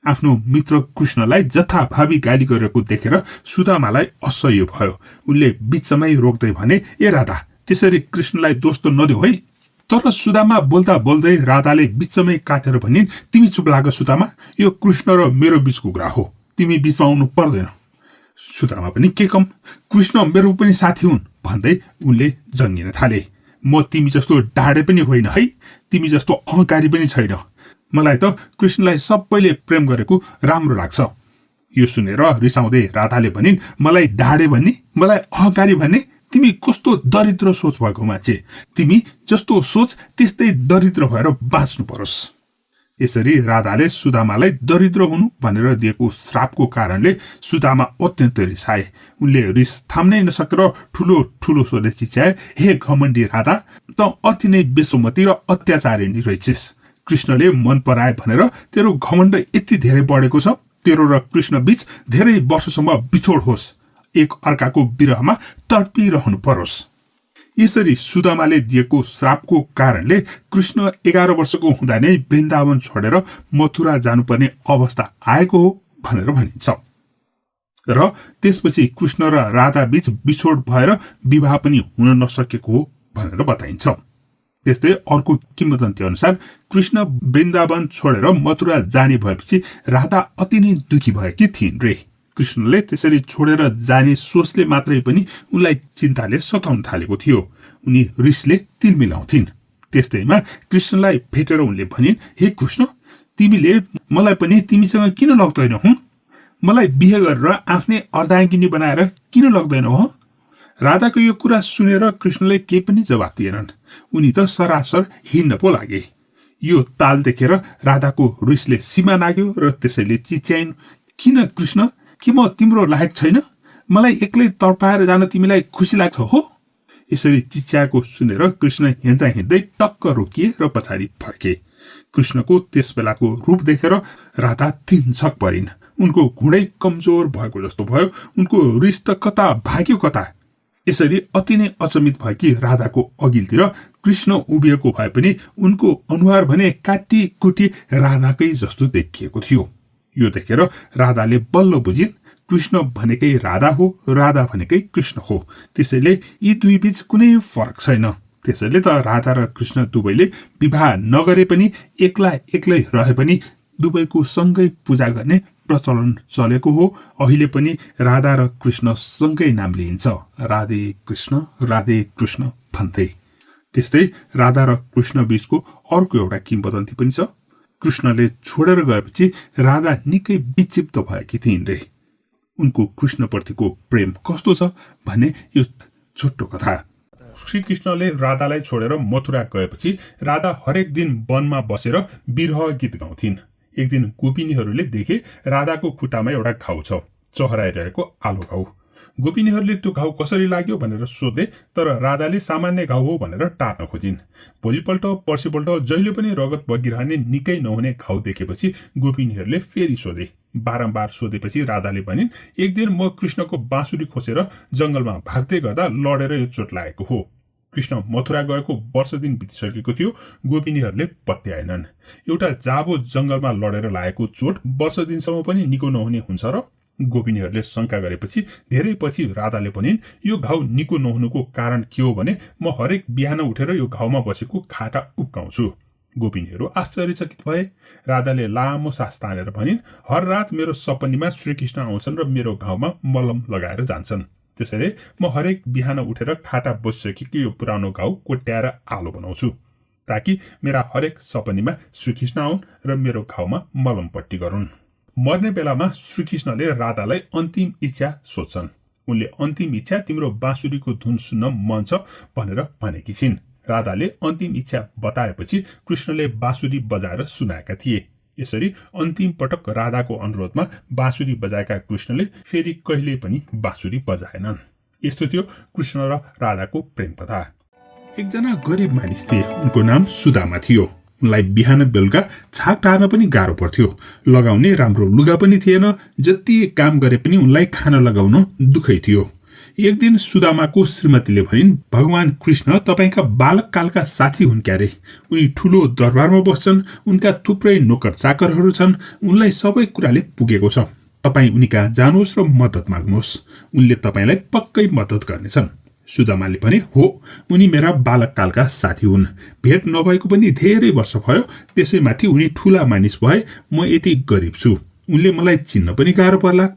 आफ्नो मित्र कृष्णलाई जथाभावी गाली गरेको देखेर सुदामालाई असह्य भयो। उनले बिचमै रोक्दै भने, ए राधा, त्यसरी कृष्णलाई दोष त नदेऊ है। तर सुदामा बोल्दा बोल्दै राधाले बिचमै काटेर भनिन्, तिमी चुप लाग सुदामा, यो कृष्ण र मेरो बीचको कुरा हो, तिमी बिचमा आउनु पर्दैन। सुदामा पनि के कम, कृष्ण मेरो पनि साथी हुन् भन्दै उनले जङ्गिन थाले। म तिमी जस्तो डाडे पनि होइन है, तिमी जस्तो अहंकारी पनि छैन। मलाई त कृष्णलाई सबैले प्रेम गरेको राम्रो लाग्छ। यो सुनेर रिसाउँदै राधाले भनिन्, मलाई डाडे भन्ने, मलाई अहंकारी भन्ने, तिमी कस्तो दरिद्र सोच भएको मान्छे। तिमी जस्तो सोच त्यस्तै दरिद्र भएर बाँच्नु परोस्। यसरी राधाले सुदामालाई दरिद्र हुनु भनेर दिएको श्रापको कारणले सुदामा अत्यन्त रिसाए। उनले रिस थाम्नै नसकेर ठूलो ठूलो स्वरले चिच्याए, हे घमण्डी राधा, त अति नै बेसुमती र अत्याचारिणी रहेछिस्। कृष्णले मन पराए भनेर तेरो घमण्ड यति धेरै बढेको छ। तेरो र कृष्ण बीच धेरै वर्षसम्म बिछोड होस्, एक अर्काको विरहमा तडपिरहनु परोस्। यसरी सुदामाले दिएको श्रापको कारणले कृष्ण 11 वर्षको हुँदा नै वृन्दावन छोडेर मथुरा जानुपर्ने अवस्था आएको हो भनेर भनिन्छ। र त्यसपछि कृष्ण र राधा बीच बिछोड भएर विवाह पनि हुन नसकेको हो भनेर बताइन्छ। त्यस्तै अर्को किम्वदन्ती अनुसार कृष्ण वृन्दावन छोडेर मथुरा जाने भएपछि राधा अति नै दुखी भएकी थिइन् रे। कृष्णले त्यसरी छोडेर जाने सोचले मात्रै पनि उनलाई चिन्ताले सताउन थालेको थियो। उनी रिसले तिल मिलाउँथिन्। त्यस्तैमा कृष्णलाई भेटेर उनले भनिन्, हे कृष्ण, तिमीले मलाई पनि तिमीसँग किन लग्दैन हुँ? मलाई बिहे गरेर आफ्नै अर्धाङ्गिनी बनाएर किन लग्दैन हो? राधाको यो कुरा सुनेर कृष्णले केही पनि जवाफ दिएनन्। उनी त सरासर हिँड्न पो लागे। यो ताल देखेर राधाको रिसले सीमा नाग्यो र त्यसैले चिच्याइन्, किन कृष्ण, के म तिम्रो लायक छैन? मलाई एक्लै तडपाएर जान तिमीलाई खुसी लाग्छ हो? यसरी चिच्याएको सुनेर कृष्ण हिँड्दा हिँड्दै टक्क रोकिए र पछाडि फर्के। कृष्णको त्यस बेलाको रूप देखेर राधा तिनछक परिन्। उनको घुँडै कमजोर भएको जस्तो भयो। उनको रिस त कता भाग्यो कता। यसरी अति नै अचम्मित भएकी राधाको अघिल्तिर कृष्ण उभिएको भए पनि उनको अनुहार भने काटी कुटी राधाकै जस्तो देखिएको थियो। यो देखेर राधाले बल्ल बुझिन्, कृष्ण भनेकै राधा हो, राधा भनेकै कृष्ण हो। त्यसैले यी दुई बीच कुनै फरक छैन। त्यसैले त राधा र कृष्ण दुवैले विवाह नगरे पनि एक्लै एक्लै रहे पनि दुवैको सँगै पूजा गर्ने प्रचलन चलेको हो। अहिले पनि राधा र कृष्ण सँगै नाम लिइन्छ, राधे कृष्ण भन्दै। त्यस्तै राधा र कृष्ण बीचको अर्को एउटा किंवदन्ती पनि छ। कृष्णले छोडेर गएपछि राधा निकै विक्षिप्त भएकी थिइन् रे। उनको कृष्णप्रतिको प्रेम कस्तो छ भने यो छोटो कथा। श्रीकृष्णले राधालाई छोडेर मथुरा गएपछि राधा हरेक दिन वनमा बसेर विरह गीत गाउँथिन्। एक दिन गोपिनीहरूले देखे राधाको खुट्टामा एउटा घाउ छ, चहराइरहेको आलो घाउ। गोपिनीहरूले त्यो घाउ कसरी लाग्यो भनेर सोधे, तर राधाले सामान्य घाउ हो भनेर टार्न खोजिन्। भोलिपल्ट पर्सिपल्ट जहिले पनि रगत बगिरहने निकै नहुने घाउ देखेपछि गोपिनीहरूले फेरि सोधे। बारम्बार सोधेपछि राधाले भनिन्, एक दिन म कृष्णको बाँसुरी खोसेर जंगलमा भाग्दै गर्दा लडेर यो चोट लागेको हो। कृष्ण मथुरा गएको वर्ष दिन बितिसकेको थियो। गोपिनीहरूले पत्याएनन्। एउटा जाबो जंगलमा लडेर लागेको चोट वर्ष दिनसम्म पनि निको नहुने हुन्छ र? गोपिनीहरूले शंका गरेपछि धेरै पछि राधाले भनिन्, यो घाउ निको नहुनुको कारण के हो भने म हरेक बिहान उठेर यो घाउमा बसेको खाटा उब्काउँछु। गोपिनीहरू आश्चर्यचकित भए। राधाले लामो सास तानेर भनिन्, हर रात मेरो सपनीमा श्रीकृष्ण आउँछन् र मेरो घाउमा मलम लगाएर जान्छन्। त्यसैले म हरेक बिहान उठेर खाटा बसिसकेको यो पुरानो घाउ कोट्याएर आलो बनाउँछु, ताकि मेरा हरेक सपनीमा श्रीकृष्ण आउन् र मेरो घाउमा मलम पट्टी गरून्। मर्ने बेलामा श्रीकृष्णले राधालाई अन्तिम इच्छा सोध्छन्। उनले अन्तिम इच्छा तिम्रो बाँसुरीको धुन सुन्न मन छ भनेर भनेकी छिन्। राधाले अन्तिम इच्छा बताएपछि कृष्णले बाँसुरी बजाएर सुनाएका थिए। यसरी अन्तिम पटक राधाको अनुरोधमा बाँसुरी बजाएका कृष्णले फेरि कहिले पनि बाँसुरी बजाएनन्। यस्तो थियो कृष्ण र राधाको प्रेम कथा। एकजना गरिब मानिस थिए, उनको नाम सुदामा थियो। उनलाई बिहान बेलुका छाक टार्न पनि गाह्रो पर्थ्यो। लगाउने राम्रो लुगा पनि थिएन। जति काम गरे पनि उनलाई खाना लगाउन दुखै थियो। एक दिन सुदामाको श्रीमतीले भनिन्, भगवान कृष्ण तपाईका बालककालका साथी हुन् क्यारे। उनी ठूलो दरबारमा बस्छन्, उनका थुप्रै नोकर चाकरहरू छन्, उनलाई सबै कुराले पुगेको छ। तपाई उनी कहाँ जानुहोस् र मद्दत माग्नुहोस्, उनले तपाईलाई पक्कै मद्दत गर्नेछन्। सुदामाले भने, हो, उनी मेरा बालककालका साथी हुन्। भेट नभएको पनि धेरै वर्ष भयो। त्यसैमाथि उनी ठूला मानिस भए, म यति गरिब छु, उनले मलाई चिन्न पनि गाह्रो पर्ला।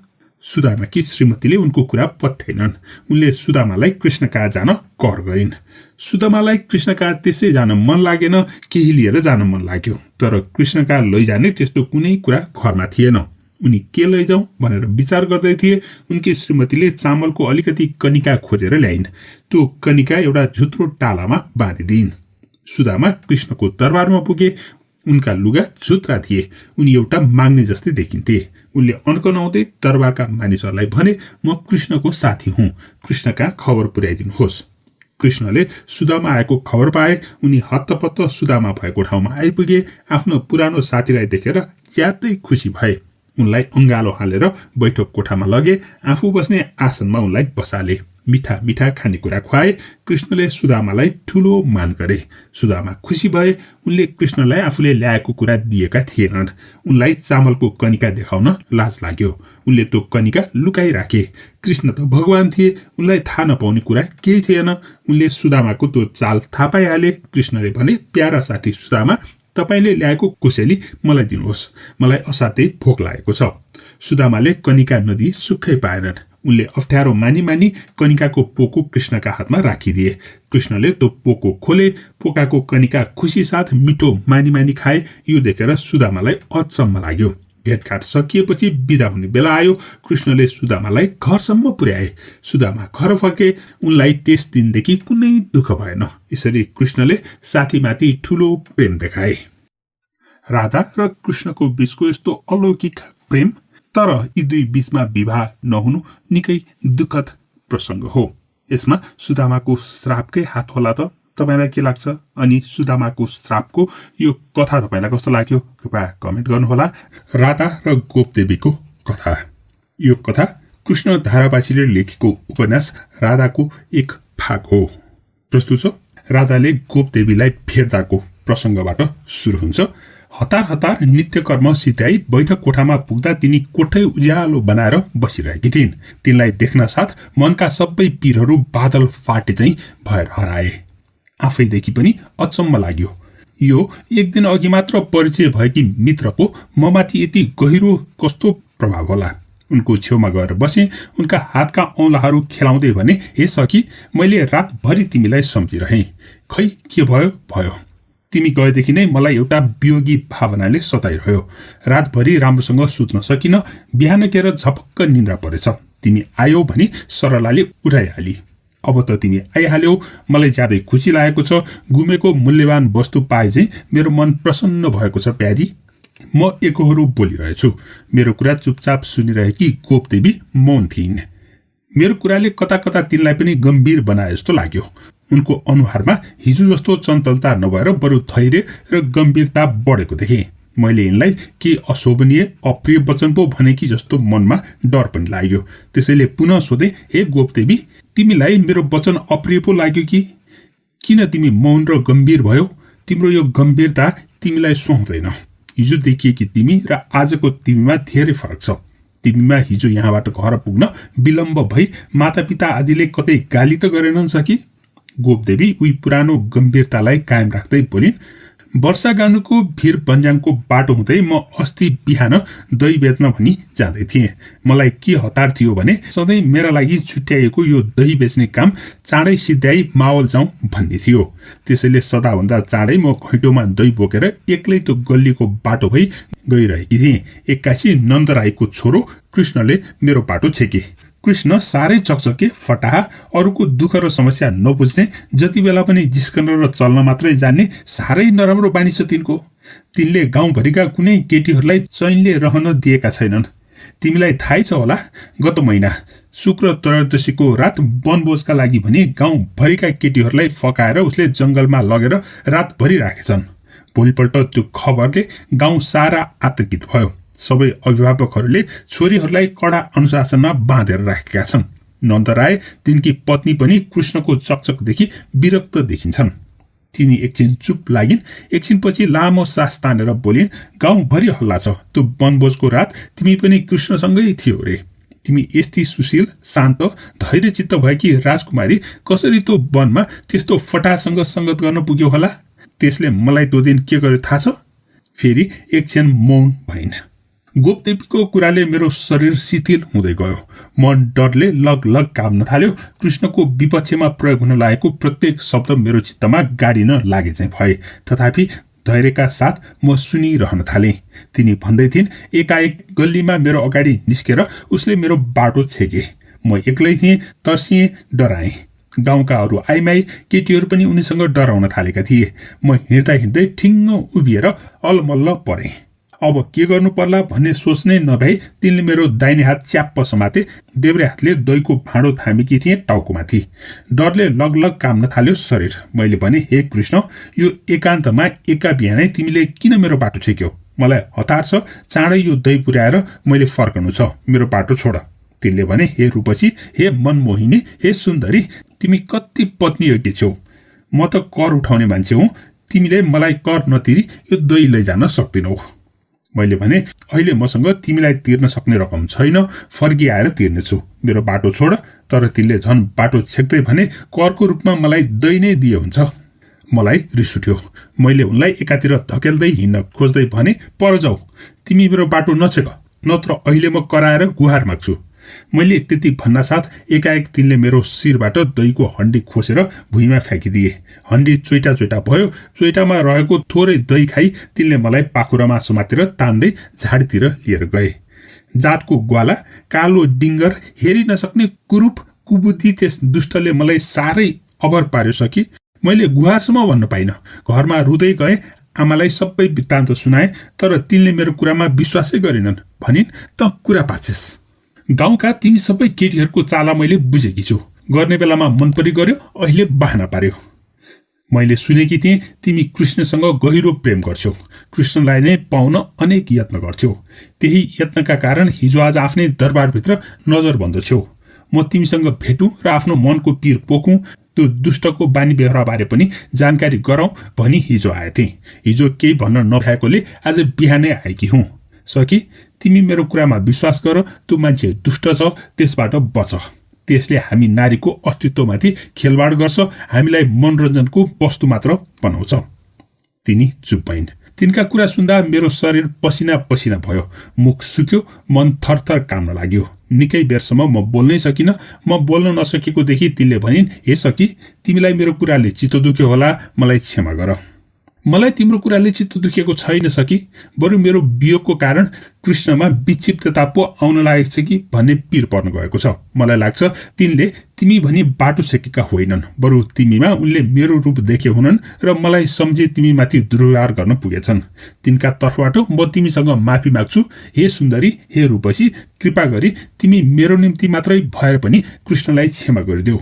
सुदामाकी श्रीमतीले उनको कुरा पत्याएनन्। उनले सुदामालाई कृष्ण कहाँ जान कर गरिन्। सुदामालाई कृष्ण कहाँ त्यसै जान मन लागेन, केही लिएर जान मन लाग्यो। तर कृष्ण कहाँ लैजाने त्यस्तो कुनै कुरा घरमा थिएन। उनी के लैजाउँ भनेर विचार गर्दै थिए। उनकी श्रीमतीले चामलको अलिकति कनिका खोजेर ल्याइन्। त्यो कनिका एउटा झुत्रो टालामा बाँधिदिइन्। सुदामा कृष्णको दरबारमा पुगे। उनका लुगा झुत्रा थिए। उनी एउटा माग्ने जस्तै देखिन्थे। उनले अन्कनाउँदै दरबारका मानिसहरूलाई भने, म कृष्णको साथी हुँ, कृष्ण कहाँ खबर पुर्याइदिनुहोस्। कृष्णले सुदामा आएको खबर पाए। उनी हत्तपत्त सुदामा भएको ठाउँमा आइपुगे। आफ्नो पुरानो साथीलाई देखेर ज्यादै खुसी भए। उनलाई अंगालो हालेर बैठक कोठामा लगे। आफू बस्ने आसनमा उनलाई बसाले। मिठा मिठा खानेकुरा खुवाए। कृष्णले सुदामालाई ठूलो मान गरे। सुदामा खुसी भए। उनले कृष्णलाई आफूले ल्याएको कुरा दिएका थिएनन्। उनलाई चामलको कनिका देखाउन लाज लाग्यो। उनले त्यो कनिका लुकाइ राखे। कृष्ण त भगवान थिए, उनलाई थाहा नपाउने कुरा केही थिएन। उनले सुदामाको त्यो चाल थाहा पाइहाले। कृष्णले भने, प्यारा साथी सुदामा, तपाईले ल्याएको कुसेली मलाई दिनुहोस्, मलाई असाध्यै भोक लागेको छ। सुदामाले कनिका नदी सुक्खै पाएनन्। उनले अप्ठ्यारो मानी मानी कनिकाको पोको कृष्णका हातमा राखिदिए। कृष्णले त्यो पोको खोले। पोकाको कनिका खुसी साथ मिठो मानी मानी खाए। यो देखेर सुदामालाई अचम्म लाग्यो। भेटघाट सकिएपछि बिदा हुने बेला आयो। कृष्णले सुदामालाई घरसम्म पुर्याए। सुदामा घर फर्के। उनलाई त्यस दिनदेखि कुनै दुःख भएन। यसरी कृष्णले साथीमाथि ठूलो प्रेम देखाए। राधा र कृष्णको बीचको यस्तो अलौकिक प्रेम, तर यी दुई बीचमा विवाह नहुनु निकै दुःखद प्रसंग हो। यसमा सुदामाको श्रापकै हात होला त? तपाईलाई के लाग्छ? अनि सुदामाको श्रापको यो कथा तपाईलाई कस्तो लाग्यो? कृपया कमेन्ट गर्नुहोला। राधा र गोपदेवीको कथा। यो कथा कृष्ण धारावासीले लेखेको उपन्यास राधाको एक भाग हो। प्रस्तुत छ। राधाले गोपदेवीलाई भेट्दाको प्रसंगबाट सुरु हुन्छ। हतार हतार नित्य कर्म सिध्याई बैठक कोठामा पुग्दा तिनी कोठै उज्यालो बनाएर बसिरहेकी थिइन्। तिनलाई देख्न साथ मनका सबै पीरहरू बादल फाटे चाहिँ भएर हराए। आफैदेखि पनि अचम्म लाग्यो। यो एक दिन अघि मात्र परिचय भएकी मित्रको ममाथि यति गहिरो कस्तो प्रभाव होला। उनको छेउमा गएर बसे, उनका हातका औंलाहरू खेलाउँदै भने, हे सखी, मैले रातभरि तिमीलाई सम्झिरहेँ, खै के भयो भयो। तिमी गएदेखि नै मलाई एउटा वियोगी भावनाले सताइरह्यो। रातभरि राम्रोसँग सुत्न सकिन, बिहानकेर झपक्क निन्द्रा परेछ। तिमी आयौ भनी सरलाले उठाइहाली। अब त तिमी आइहाल्यौ, मलाई ज्यादै खुसी लागेको छ। गुमेको मूल्यवान वस्तु पाए चाहिँ मेरो मन प्रसन्न भएको छ प्यारी। म एकहोरो बोलिरहेछु। मेरो कुरा चुपचाप सुनिरहेकी गोपदेवी मौन थिइन्। मेरो कुराले कता कता तिनलाई पनि गम्भीर बनाए जस्तो लाग्यो। उनको अनुहारमा हिजो जस्तो चञ्चलता नभएर बरु धैर्य र गम्भीरता बढेको देखेँ। मैले यिनलाई के अशोभनीय अप्रिय वचन पो भने कि जस्तो मनमा डर पनि लाग्यो। त्यसैले पुनः सोधे, हे गोपदेवी, तिमीलाई मेरो वचन अप्रिय पो लाग्यो कि? किन तिमी मौन र गम्भीर भयो? तिम्रो यो गम्भीरता तिमीलाई सुहाउँदैन। हिजो देखिएकी तिमी र आजको तिमीमा धेरै फरक छ। तिमीमा हिजो यहाँबाट घर पुग्न विलम्ब भई मातापिता आदिले कतै गाली त गरेनन् कि? गोपदेवी उही पुरानो गम्भीरतालाई कायम राख्दै बोलिन्, वर्षागानुको भिर बन्जाङको बाटो हुँदै म अस्ति बिहान दही बेच्न भनी जाँदै थिएँ। मलाई के हतार थियो भने सधैँ मेरा लागि छुट्याइएको यो दही बेच्ने काम चाँडै सिद्ध्याई मावल जाउँ भन्ने थियो। त्यसैले सदाभन्दा चाँडै म घैँटोमा दही बोकेर एक्लै त्यो गल्लीको बाटो भई गइरहेकी थिएँ। एक्कासी नन्दराईको छोरो कृष्णले मेरो बाटो छेके। कृष्ण साह्रै चकचके, फटाहा, अरूको दुःख र समस्या नबुझ्ने, जति बेला पनि जिस्कन र चल्न मात्रै जान्ने, साह्रै नराम्रो बानी छ तिनको। तिनले गाउँभरिका कुनै केटीहरूलाई चैनले रहन दिएका छैनन्। तिमीलाई थाहै छ होला, गत महिना शुक्र त्रयोदशीको रात वनभोजका लागि भने गाउँभरिका केटीहरूलाई फकाएर उसले जंगलमा लगेर रातभरि राखेछन्। भोलिपल्ट त्यो खबरले गाउँ सारा आतंकित भयो। सबै अभिभावकहरूले छोरीहरूलाई कडा अनुशासनमा बाँधेर राखेका छन्। नन्दराय, तिनकी पत्नी पनि कृष्णको चकचकदेखि विरक्त देखिन्छन्। तिनी एकछिन चुप लागिन्। एकछिनपछि लामो सास तानेर बोलिन्, गाउँभरि हल्ला छ। त्यो वनभोजको रात तिमी पनि कृष्णसँगै थियो रे। तिमी यस्ती सुशील, शान्त, धैर्यचित्त भएकी राजकुमारी कसरी त्यो वनमा त्यस्तो फटासँग संगत गर्न पुग्यो होला? त्यसले मलाई त्यो दिन के गर्यो थाहा छ? फेरि एकछिन मौन भइन्। गोपदेवीको कुराले मेरो शरीर शिथिल हुँदै गयो। मन डरले लगलग काम्न थाल्यो। कृष्णको विपक्षमा प्रयोग हुन लागेको प्रत्येक शब्द मेरो चित्तमा गाडिन लागे चाहिँ भए। तथापि धैर्यका साथ म सुनिरहन थालेँ। तिनी भन्दै थिइन्, एकाएक गल्लीमा मेरो अगाडि निस्केर उसले मेरो बाटो छेके। म एक्लै थिएँ, तर्सिएँ, डराएँ। गाउँका अरू आइमाई केटीहरू पनि उनीसँग डराउन थालेका थिए। म हिँड्दा हिँड्दै ठिङ्ग उभिएर अलमल्ल परेँ। अब के गर्नु पर्ला भन्ने सोच्नै नभई तिनले मेरो दाहिने हात च्याप्प समाते। देब्रे हातले दहीको भाँडो थामेकी थिएँ टाउकोमाथि। डरले लगलग काम्न थाल्यो शरीर। मैले भने, हे कृष्ण, यो एकान्तमा एका बिहानै तिमीले किन मेरो बाटो छेक्यौ? मलाई हतार छ। चाँडै यो दही पुर्याएर मैले फर्कनु छ। मेरो बाटो छोड। तिनले भने, हे रूपसी, हे मनमोहिनी, हे सुन्दरी, तिमी कति पत्नीयोग्य छौ। म त कर उठाउने मान्छे हुँ। तिमीले मलाई कर नतिरी यो दही लैजान सक्दिनौ। मैले भने, अहिले मसँग तिमीलाई तिर्न सक्ने रकम छैन, फर्किआएर तिर्नेछु। मेरो बाटो छोड। तर तिनले झन् बाटो छेक्दै भने, करको रूपमा मलाई दही नै दिए हुन्छ। मलाई रिस उठ्यो। मैले उनलाई एकातिर धकेल्दै हिँड्न खोज्दै भने, पर जाऊ, तिमी मेरो बाटो नछेक, नत्र अहिले म कराएर गुहार माग्छु। मैले त्यति भन्नासाथ एकाएक तिनले मेरो शिरबाट दहीको हड्डी खोसेर भुइँमा फ्याँकिदिए। हड्डी चोइटा चोइटा भयो। चोइटामा रहेको थोरै दही खाई तिनले मलाई पाखुरामा समातेर तान्दै झाडीतिर लिएर गए। जातको ग्वाला, कालो डिङ्गर, हेरि नसक्ने कुरूप कुबुद्धि त्यस दुष्टले मलाई साह्रै अबर पार्यो सकी। मैले गुहारसम्म भन्न पाइनँ। घरमा रुँदै गएँ। आमालाई सबै वृत्तान्त सुनाए, तर तिनले मेरो कुरामा विश्वासै गरेनन्। भनिन्, त कुरा पार्छेस्। गाउँका तिमी सबै केटीहरूको चाला मैले बुझेकी छु। गर्ने बेलामा मन परि गर्यो, अहिले बहाना पार्यो। मैले सुनेकी थिएँ तिमी कृष्णसँग गहिरो प्रेम गर्छौ। कृष्णलाई नै पाउन अनेक यत्न गर्छौ। त्यही यत्नका कारण हिजो आज आफ्नै दरबारभित्र नजर बन्दछौ। म तिमीसँग भेटौँ र आफ्नो मनको पीर पोखौँ, त्यो दुष्टको बानी व्यवहार बारे पनि जानकारी गराउँ भनी हिजो आएथे। हिजो केही भन्न नभएकोले आज बिहानै आएकी हुँ। सकी, तिमी मेरो कुरामा विश्वास गर। त्यो मान्छे दुष्ट छ, त्यसबाट बच। त्यसले हामी नारीको अस्तित्वमाथि खेलवाड गर्छ, हामीलाई मनोरञ्जनको वस्तु मात्र बनाउँछ। तिनी चुप भइन्। तिनका कुरा सुन्दा मेरो शरीर पसिना पसिना भयो, मुख सुक्यो, मन थरथर काम्न लाग्यो। निकै बेरसम्म म बोल्नै सकिन। म बोल्न नसकेको देखि तिनले भनिन्, हे सखी, तिमीलाई मेरो कुराले चित्त दुख्यो होला, मलाई क्षमा गर। मलाई तिम्रो कुराले चित्त दुखेको छैन सकी, बरु मेरो वियोगको कारण कृष्णमा विक्षिप्तता पो आउन लागेको छ कि भन्ने पीर पर्न गएको छ। मलाई लाग्छ तिनले तिमी भनी बाटो सेकेका होइनन्, बरु तिमीमा उनले मेरो रूप देखे हुनन् र मलाई सम्झे तिमीमाथि दुर्व्यवहार गर्न पुगेछन्। तिनका तर्फबाट म तिमीसँग माफी माग्छु। हे सुन्दरी, हे रूपसी, कृपा गरी तिमी मेरो निम्ति मात्रै भएर पनि कृष्णलाई क्षमा गरिदेऊ।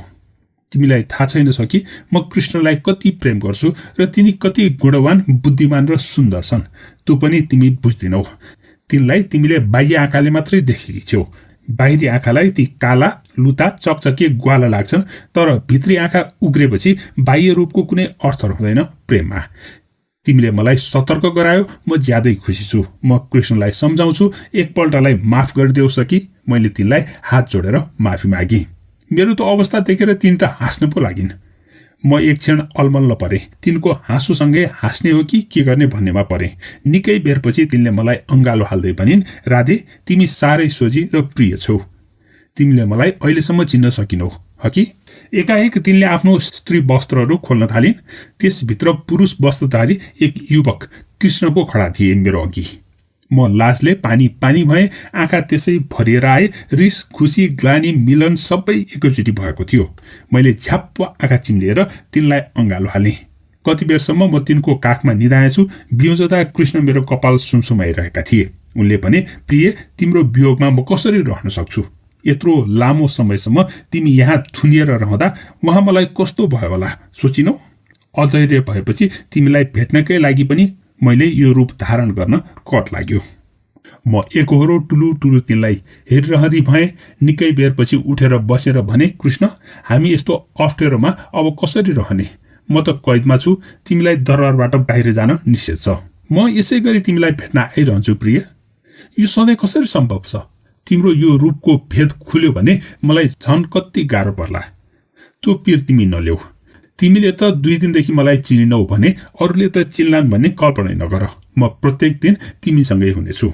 तिमीलाई थाहा छैन सकी, म कृष्णलाई कति प्रेम गर्छु र तिनी कति गुणवान, बुद्धिमान र सुन्दर छन्। त्यो पनि तिमी बुझ्दिनौ। तिनलाई तिमीले बाह्य आँखाले मात्रै देखेकी छौ। बाहिरी आँखालाई ती काला, लुता, चकचके ग्वाला लाग्छन्, तर भित्री आँखा उग्रेपछि बाह्य रूपको कुनै अर्थ हुँदैन प्रेममा। तिमीले मलाई सतर्क गरायो, म ज्यादै खुसी छु। म कृष्णलाई सम्झाउँछु, एकपल्टलाई माफ गरिदेऊ सकी। मैले तिनलाई हात जोडेर माफी मागी। मेरो त अवस्था देखेर तिन त हाँस्न पो लागिन्। म एक क्षण अलमल्ल परे। तिनको हाँसोसँगै हाँस्ने हो कि के गर्ने भन्नेमा परे। निकै बेरपछि तिनले मलाई अङ्गालो हाल्दै भनिन्, राधे, तिमी साह्रै सोझी र प्रिय छौ। तिमीले मलाई अहिलेसम्म चिन्न सकिनौ, हकि? एकाएक तिनले आफ्नो स्त्री वस्त्रहरू खोल्न थालिन्। त्यसभित्र पुरुष वस्त्रधारी एक युवक कृष्ण पो खडा थिए मेरो अघि। म लाजले पानी पानी भएँ। आँखा त्यसै भरिएर आए। रिस, खुसी, ग्लानी, मिलन सबै एकैचोटि भएको थियो। मैले झ्याप्प आँखा चिम्लिएर तिनलाई अँगालो हालेँ। कति बेरसम्म म तिनको काखमा निधाएछु। बिउजदा कृष्ण मेरो कपाल सुमसुमाइरहेका थिए। उनले भने, प्रिय, तिम्रो वियोगमा म कसरी रहन सक्छु? यत्रो लामो समयसम्म तिमी यहाँ थुनिएर रहँदा उहाँ मलाई कस्तो भयो होला, सोचिनौ? अधैर्य भएपछि तिमीलाई भेट्नकै लागि पनि मैले यो रूप धारण गर्न कट लाग्यो। म एकहोरो टुलु टुलु तिनलाई हेरिरहँदी भएँ। निकै बेरपछि उठेर बसेर भने, कृष्ण, हामी यस्तो अप्ठ्यारोमा अब कसरी रहने? म त कैदमा छु। तिमीलाई दरबारबाट बाहिर जान निषेध छ। म यसै गरी तिमीलाई भेट्न आइरहन्छु प्रिय। यो सधैँ कसरी सम्भव छ? तिम्रो यो रूपको भेद खुल्यो भने मलाई झन् कति गाह्रो पर्ला। त्यो पीर तिमी नल्याऊ। तिमीले त 2 दिनदेखि मलाई चिनिनौ भने अरूले त चिन्लान् भन्ने कल्पना नगर। म प्रत्येक दिन तिमीसँगै हुनेछु।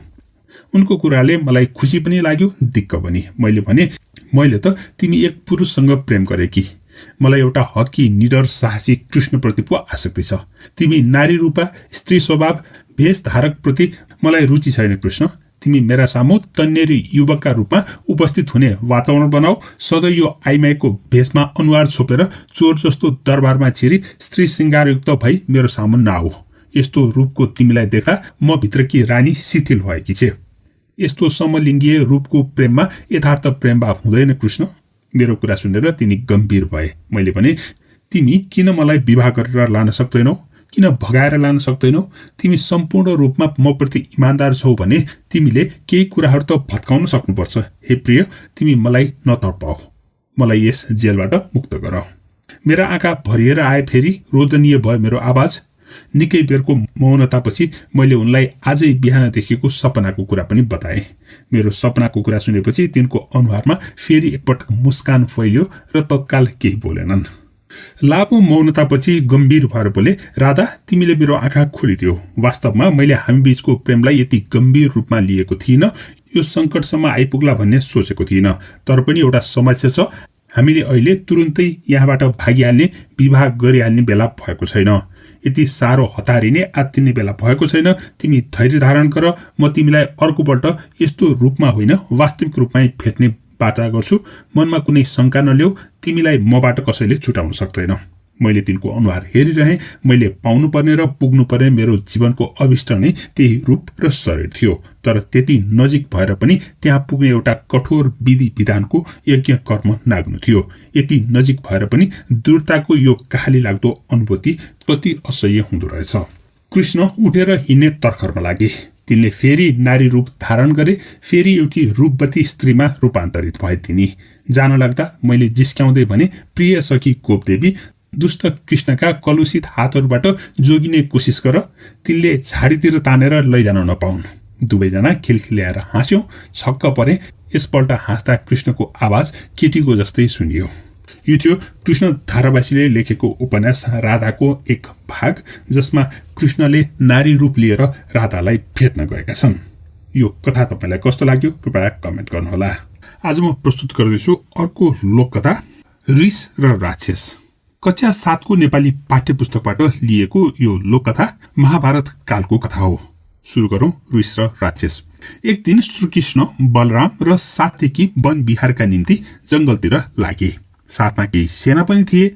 उनको कुराले मलाई खुसी पनि लाग्यो, दिक्क पनि। मैले भने, मैले त तिमी एक पुरुषसँग प्रेम गरे कि? मलाई एउटा हकी, निडर, साहसी कृष्णप्रति पो आसक्ति छ। तिमी नारी रूपा, स्त्री स्वभाव, भेषधारक प्रति मलाई रुचि छैन कृष्ण। तिमी मेरा सामु तन्नेरी युवकका रूपमा उपस्थित हुने वातावरण बनाऊ। सधैँ यो आइमाईको भेषमा अनुहार छोपेर चोर जस्तो दरबारमा छिरी स्त्री श्रृङ्गारयुक्त भई मेरो सामु नआऊ। यस्तो रूपको तिमीलाई देख्दा म भित्रकी रानी शिथिल भएकी छे। यस्तो समलिङ्गीय रूपको प्रेममा यथार्थ प्रेमभाव हुँदैन कृष्ण। मेरो कुरा सुनेर तिनी गम्भीर भए। मैले भने, तिमी किन मलाई विवाह गरेर लान सक्दैनौ? किन भगाएर लान सक्दैनौ? तिमी सम्पूर्ण रूपमा म प्रति इमान्दार छौ भने तिमीले केही कुराहरू त भत्काउन सक्नुपर्छ। हे प्रिय, तिमी मलाई नतर्पाऊ। मलाई यस जेलबाट मुक्त गर। मेरा आँखा भरिएर आए। फेरि रोदनीय भयो मेरो आवाज। निकै बेरको मौनतापछि मैले उनलाई आजै बिहान देखेको सपनाको कुरा पनि बताएँ। मेरो सपनाको कुरा सुनेपछि तिनको अनुहारमा फेरि एकपटक मुस्कान फैलियो र तत्काल केही बोलेनन्। लामो मौनतापछि गम्भीर भएर बोले, राधा, तिमीले मेरो आँखा खोलिदियो। वास्तवमा मैले हामी बीचको प्रेमलाई यति गम्भीर रूपमा लिएको थिइनँ। यो सङ्कटसम्म आइपुग्ला भन्ने सोचेको थिइनँ। तर पनि एउटा समस्या छ। हामीले अहिले तुरुन्तै यहाँबाट भागिहाल्ने, विवाह गरिहाल्ने बेला भएको छैन। यति साह्रो हतारिने, आत्तिने बेला भएको छैन। तिमी धैर्य धारण गर। म तिमीलाई अर्कोपल्ट यस्तो रूपमा होइन, वास्तविक रूपमै भेट्ने बाचा गर्छु। मनमा कुनै शङ्का नल्याऊ। तिमीलाई मबाट कसैले छुटाउन सक्दैन। मैले तिनको अनुहार हेरिरहेँ। मैले पाउनुपर्ने र पुग्नुपर्ने मेरो जीवनको अभिष्ट नै त्यही रूप र शरीर थियो। तर त्यति नजिक भएर पनि त्यहाँ पुग्ने एउटा कठोर विधि विधानको यज्ञ कर्म नाग्नु थियो। यति नजिक भएर पनि दूरताको यो कहाली लाग्दो अनुभूति कति असह्य हुँदो रहेछ। कृष्ण उठेर हिँड्ने तर्खरमा लागे। तिनले फेरि नारी रूप धारण गरे। फेरि एउटी रूपवती स्त्रीमा रूपान्तरित भए तिनी। जान लाग्दा मैले जिस्क्याउँदै भने, प्रिय सखी गोपदेवी, दुष्ट कृष्णका कलुषित हातहरूबाट जोगिने कोसिस गर। तिनले झाडीतिर तानेर लैजान नपाउन्। दुवैजना खिलखिल्याएर हाँस्यौं। छक्क परे। यसपल्ट हाँस्दा कृष्णको आवाज केटीको जस्तै सुनियो। यो थियो कृष्ण धारावासीले लेखेको उपन्यास राधाको एक भाग, जसमा कृष्णले नारी रूप लिएर राधालाई भेट्न गएका छन्। यो कथा तपाईलाई कस्तो लाग्यो कृपया कमेन्ट गर्नुहोला। आज म प्रस्तुत गर्दैछु अर्को लोककथा, रिस र राक्षस। कक्षा 7 को नेपाली पाठ्य पुस्तकबाट लिएको यो लोककथा महाभारत कालको कथा हो। सुरु गरौं रिस र राक्षस। एक दिन श्रीकृष्ण, बलराम र सात्यकी वन विहारका निम्ति जंगलतिर लागे। साथमा केही सेना पनि थिए।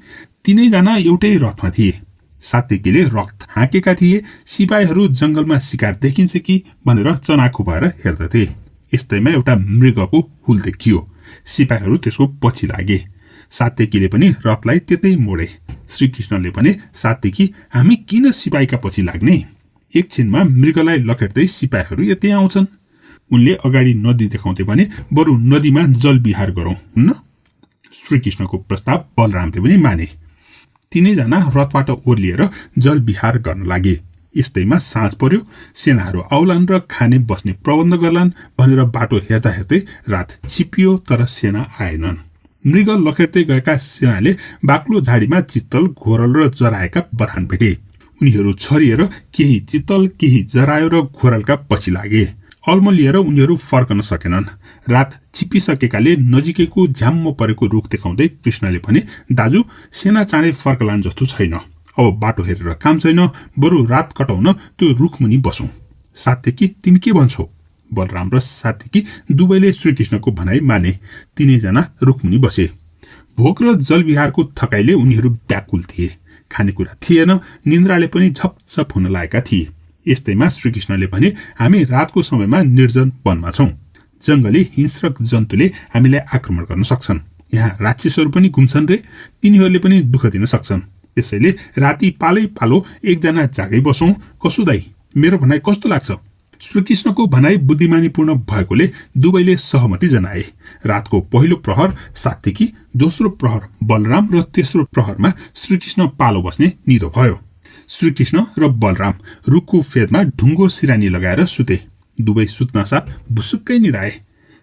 तीनैजना एउटै रथमा थिए। सात्यकीले रथ हाँकेका थिए। सिपाहीहरू जंगलमा शिकार देखिन्छ कि भनेर चनाखो भएर हेर्दथे। यस्तैमा एउटा मृगको हुल देखियो। सिपाहीहरू त्यसको पछि लागे। सात्यकीले पनि रथलाई त्यतै मोडे। श्रीकृष्णले भने, सात्यकी, हामी किन सिपाहीका पछि लाग्ने? एकछिनमा मृगलाई लखेट्दै सिपाहीहरू यतै आउँछन्। उनले अगाडि नदी देखाउँदै भने, बरु नदीमा जल विहार गरौं, हुन्न? श्रीकृष्णको प्रस्ताव बलरामले पनि माने। तीनैजना रथबाट ओर्लिएर जल विहार गर्न लागे। यस्तैमा साँझ पर्यो। सेनाहरू आउलान् र खाने बस्ने प्रबन्ध गर्लान् भनेर बाटो हेर्दा हेर्दै रात छिपियो, तर सेना आएनन्। मृग लखेट्दै गएका सेनाले बाक्लो झाडीमा चित्तल, घोरल र जराएका बथान भेटे। उनीहरू छरिएर केही चित्तल, केही जरायो र घोरलका पछि लागे। अल्मलिएर उनीहरू फर्कन सकेनन्। रात छिपिसकेकाले नजिकैको झ्याम्म परेको रुख देखाउँदै कृष्णले भने, दाजु, सेना चाँडै फर्कलान् जस्तो छैन। अब बाटो हेरेर काम छैन, बरु रात कटाउन त्यो रुखमुनि बसौं। सात्यकी, तिमी के भन्छौ? बलराम र सात्यकी दुवैले श्रीकृष्णको भनाइ माने। तीनैजना रुखमुनि बसे। भोक र जलविहारको थकाइले उनीहरू व्याकुल थिए। खानेकुरा थिएन। निन्द्राले पनि झपझप हुन लागेका थिए। यस्तैमा श्रीकृष्णले भने, हामी रातको समयमा निर्जन वनमा छौं। जंगली हिंस्रक जन्तुले हामीलाई आक्रमण गर्न सक्छन्। यहाँ राक्षसहरू पनि घुम्छन् रे, तिनीहरूले पनि दुःख दिन सक्छन्। त्यसैले राति पालै पालो एकजना जागै बसौं। कसो दाइ, मेरो भनाइ कस्तो लाग्छ? श्रीकृष्णको भनाइ बुद्धिमानीपूर्ण भएकोले दुवैले सहमति जनाए। रातको पहिलो प्रहर सात्यकी, दोस्रो प्रहर बलराम र तेस्रो प्रहरमा श्रीकृष्ण पालो बस्ने निदो भयो। श्रीकृष्ण र बलराम रुखको फेदमा ढुङ्गो सिरानी लगाएर सुते। दुवै सुत्न साथ भुसुक्कै निदाए।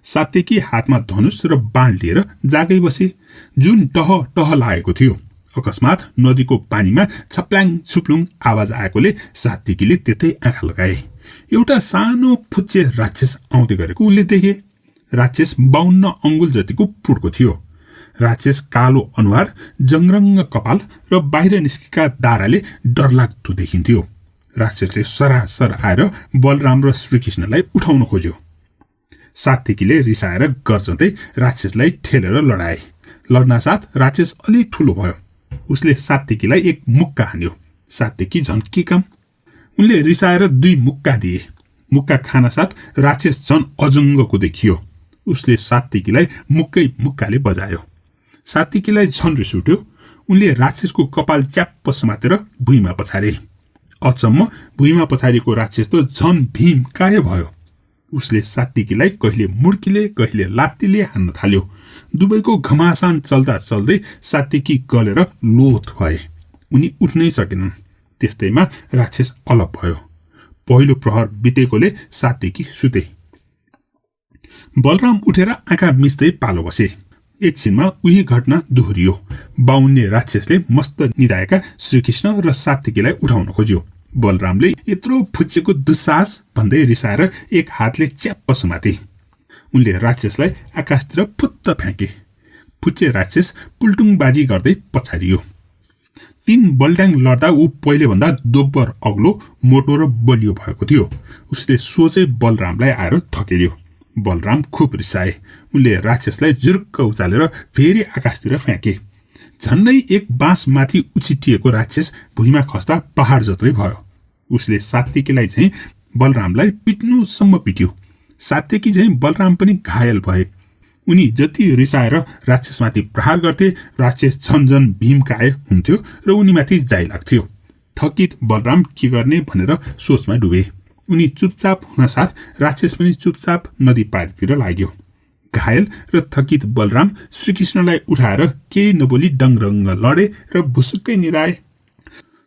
सात्यकी हातमा धनुष र बाण लिएर जागै बसे। जुन टह टह लागेको थियो। अकस्मात नदीको पानीमा छप्लाङ छुप्लुङ आवाज आएकोले सात्यकीले त्यतै आँखा लगाए। एउटा सानो फुच्चे राक्षस आउँदै गरेको उनले देखे। राक्षस 52 अंगुल जतिको पुड्को थियो। राक्षस कालो अनुहार, जङ्रङ्ग कपाल र बाहिर निस्केका दाराले डरलाग्दो देखिन्थ्यो। राक्षसले सरासर आएर बलराम र श्रीकृष्णलाई उठाउन खोज्यो। सात्यकीले रिसाएर गर्जँदै राक्षसलाई ठेलेर लडाए। लड्नासाथ राक्षस अलि ठूलो भयो। उसले सात्यकीलाई एक मुक्का हान्यो। सात्यकी झन् के काम? उनले रिसाएर 2 मुक्का दिए। मुक्का खाना साथ राक्षस झन् अजङ्गको देखियो। उसले सात्यकीलाई मुक्काले बजायो। सात्यकीलाई झन् रिस उठ्यो। उनले राक्षसको कपाल च्याप्प समातेर भुइँमा पछारे। अचम्म, भुइँमा पछारेको राक्षस त झन् भीम काय भयो। उसले सात्यकीलाई कहिले मुड्कीले कहिले लात्तीले हान्न थाल्यो। दुवैको घमासान चल्दा चल्दै सात्यकी गलेर लोथ भए। उनी उठ्नै सकेनन्। त्यस्तैमा राक्षस अलग भयो। पहिलो प्रहर बितेकोले सात्यकी सुते। बलराम उठेर आँखा मिच्दै पालो बसे। एकछिनमा उही घटना दोहोरियो। 52 राक्षसले मस्त निदाएका श्रीकृष्ण र सात्यकीलाई उठाउन खोज्यो। बलरामले यत्रो फुच्चेको दुस्साहस भन्दै रिसाएर एक हातले च्याप्प समाते। उनले राक्षसलाई आकाशतिर फुत्त फ्याँके। फुच्चे राक्षस पुल्टुङबाजी गर्दै पछारियो। 3 बलड्याङ लड्दा ऊ पहिले भन्दा दोब्बर अग्लो, मोटो र बलियो भएको थियो। उसले सोझै बलरामलाई आएर धकेल्यो। बलराम खुब रिसाए। उनले राक्षसलाई जुर्क उचालेर फेरि आकाशतिर फ्याँके। झन्नै एक बाँस माथि उछिटिएको राक्षस भुइँमा खस्दा पहाड जत्रै भयो। उसले सात्यकीलाई चाहिँ बलरामलाई पिट्नुसम्म पिट्यो। सात्यकी चाहिँ बलराम पनि घायल भए। उनी जति रिसाएर राक्षसमाथि प्रहार गर्थे, राक्षस झन्झन भीमकाय हुन्थ्यो र उनीमाथि जाइ लाग्थ्यो। थकित बलराम के गर्ने भनेर सोचमा डुबे। उनी चुपचाप हुन साथ राक्षस पनि चुपचाप नदी पारतिर लाग्यो। घायल र थकित बलराम श्रीकृष्णलाई उठाएर केही नबोली डङरङ्ग लडे र भुसुक्कै निदाए।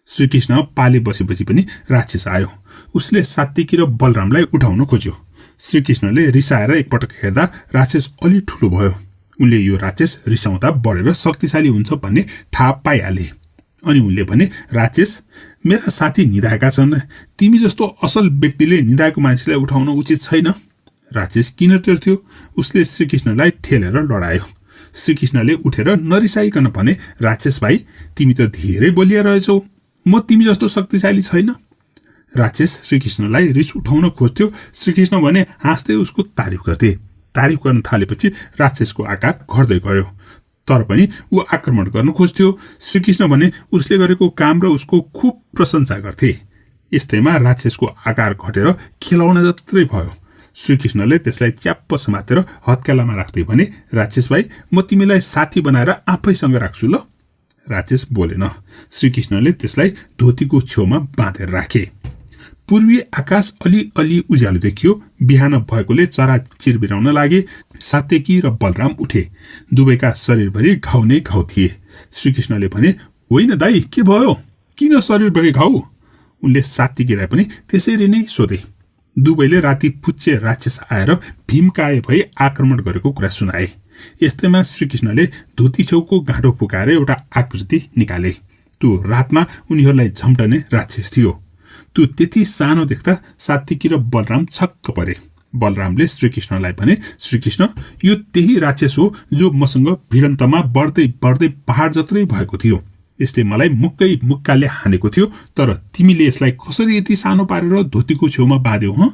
श्रीकृष्ण पाले बसेपछि पनि राक्षस आयो। उसले सात्यकी र बलरामलाई उठाउन खोज्यो। श्रीकृष्णले रिसाएर एकपटक हेर्दा राक्षस अलि ठूलो भयो। उनले यो राक्षस रिसाउँदा बढेर शक्तिशाली हुन्छ भन्ने थाहा पाइहाले। अनि उनले भने, राक्षस, मेरा साथी निधाएका छन्, तिमी जस्तो असल व्यक्तिले निधाएको मान्छेलाई उठाउन उचित छैन। राक्षस किन टेर्थ्यो? उसले श्रीकृष्णलाई ठेलेर लडायो। श्रीकृष्णले उठेर नरिसाइकन भने, राक्षस भाइ, तिमी त धेरै बलिया रहेछौ, म तिमी जस्तो शक्तिशाली छैन। राक्षस श्रीकृष्णलाई रिस उठाउन खोज्थ्यो। श्रीकृष्ण भने हाँस्दै उसको तारिफ गर्थे। तारिफ गर्न थालेपछि राक्षसको आकार घट्दै गयो, तर पनि ऊ आक्रमण गर्न खोज्थ्यो। श्रीकृष्ण भने उसले गरेको काम र उसको खुब प्रशंसा गर्थे। यस्तैमा राक्षसको आकार घटेर खेलाउन जत्रै भयो। श्रीकृष्णले त्यसलाई च्याप्प समातेर हत्केलामा राख्दै भने, राक्षस भाइ, म तिमीलाई साथी बनाएर आफैसँग राख्छु ल। राक्षस बोलेन। श्रीकृष्णले त्यसलाई धोतीको छेउमा बाँधेर राखे। पूर्वी आकाश अलि उज्यालो देखियो। बिहान भएकोले चरा चिरबिराउन लागे। सात्यकी र बलराम उठे। दुवैका शरीरभरि घाउ नै घाउ थिए। श्रीकृष्णले भने, होइन दाई, के भयो? किन शरीरभरि घाउ? उनले सात्यकीलाई पनि त्यसरी नै सोधे। दुवैले राति पुच्छे राक्षस आएर भीमकाय भई आक्रमण गरेको कुरा सुनाए। यस्तैमा श्रीकृष्णले धोती छेउको गाँठो फुकाएर एउटा आकृति निकाले। त्यो रातमा उनीहरूलाई झम्टने राक्षस थियो। त्यो त्यति सानो देख्दा सात्यकी र बलराम छक्क परे। बलरामले श्रीकृष्णलाई भने, श्रीकृष्ण, यो त्यही राक्षस हो जो मसँग भिडन्तमा बढ्दै बढ्दै पहाड जत्रै भएको थियो। यसले मलाई मुक्काले हानेको थियो, तर तिमीले यसलाई कसरी यति सानो पारेर धोतीको छेउमा बाँध्यौ?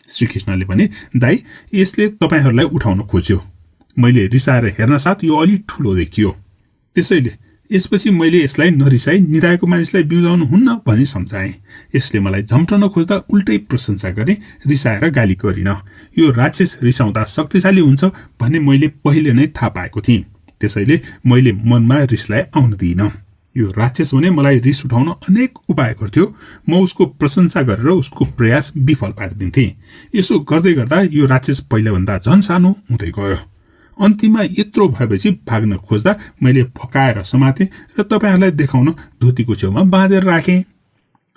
श्रीकृष्णले भने, दाई, यसले तपाईहरूलाई उठाउन खोज्यो। मैले रिसाएर हेर्न साथ यो अलि ठुलो देखियो। त्यसैले यसपछि मैले यसलाई नरिसाई निधाएको मानिसलाई बिउजाउनु हुन्न भनी सम्झाएँ। यसले मलाई झम्टन खोज्दा उल्टै प्रशंसा गरे, रिसाएर गाली गरिन। यो राक्षस रिसाउँदा शक्तिशाली हुन्छ भन्ने मैले पहिले नै थाहा पाएको थिएँ। त्यसैले मैले मनमा रिसलाई आउन दिइन। यो राक्षस भने मलाई रिस उठाउन अनेक उपाय गर्थ्यो। म उसको प्रशंसा गरेर उसको प्रयास विफल पारिदिन्थेँ। यसो गर्दै गर्दा यो राक्षस पहिलाभन्दा झन् सानो हुँदै गयो। अन्तिममा यत्रो भएपछि भाग्न खोज्दा मैले फकाएर समातेँ र तपाईहरूलाई देखाउन धोतीको छेउमा बाँधेर राखेँ।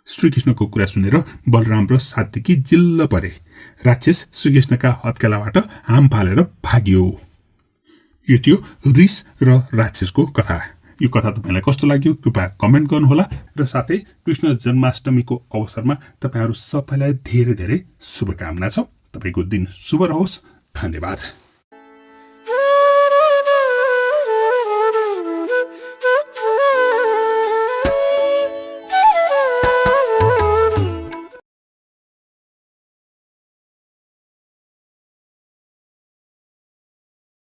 श्रीकृष्णको कुरा सुनेर बलराम र सात्यकी जिल्ल परे। राक्षस श्रीकृष्णका हत्केलाबाट हाम फालेर भाग्यो। यो थियो रिस र राक्षसको कथा। यो कथा तपाईलाई कस्तो लाग्यो कृपया कमेन्ट गर्नुहोला र साथै कृष्ण जन्माष्टमीको अवसरमा तपाईहरू सबैलाई धेरै धेरै शुभकामना छ। तपाईको दिन शुभ रहोस्। धन्यवाद।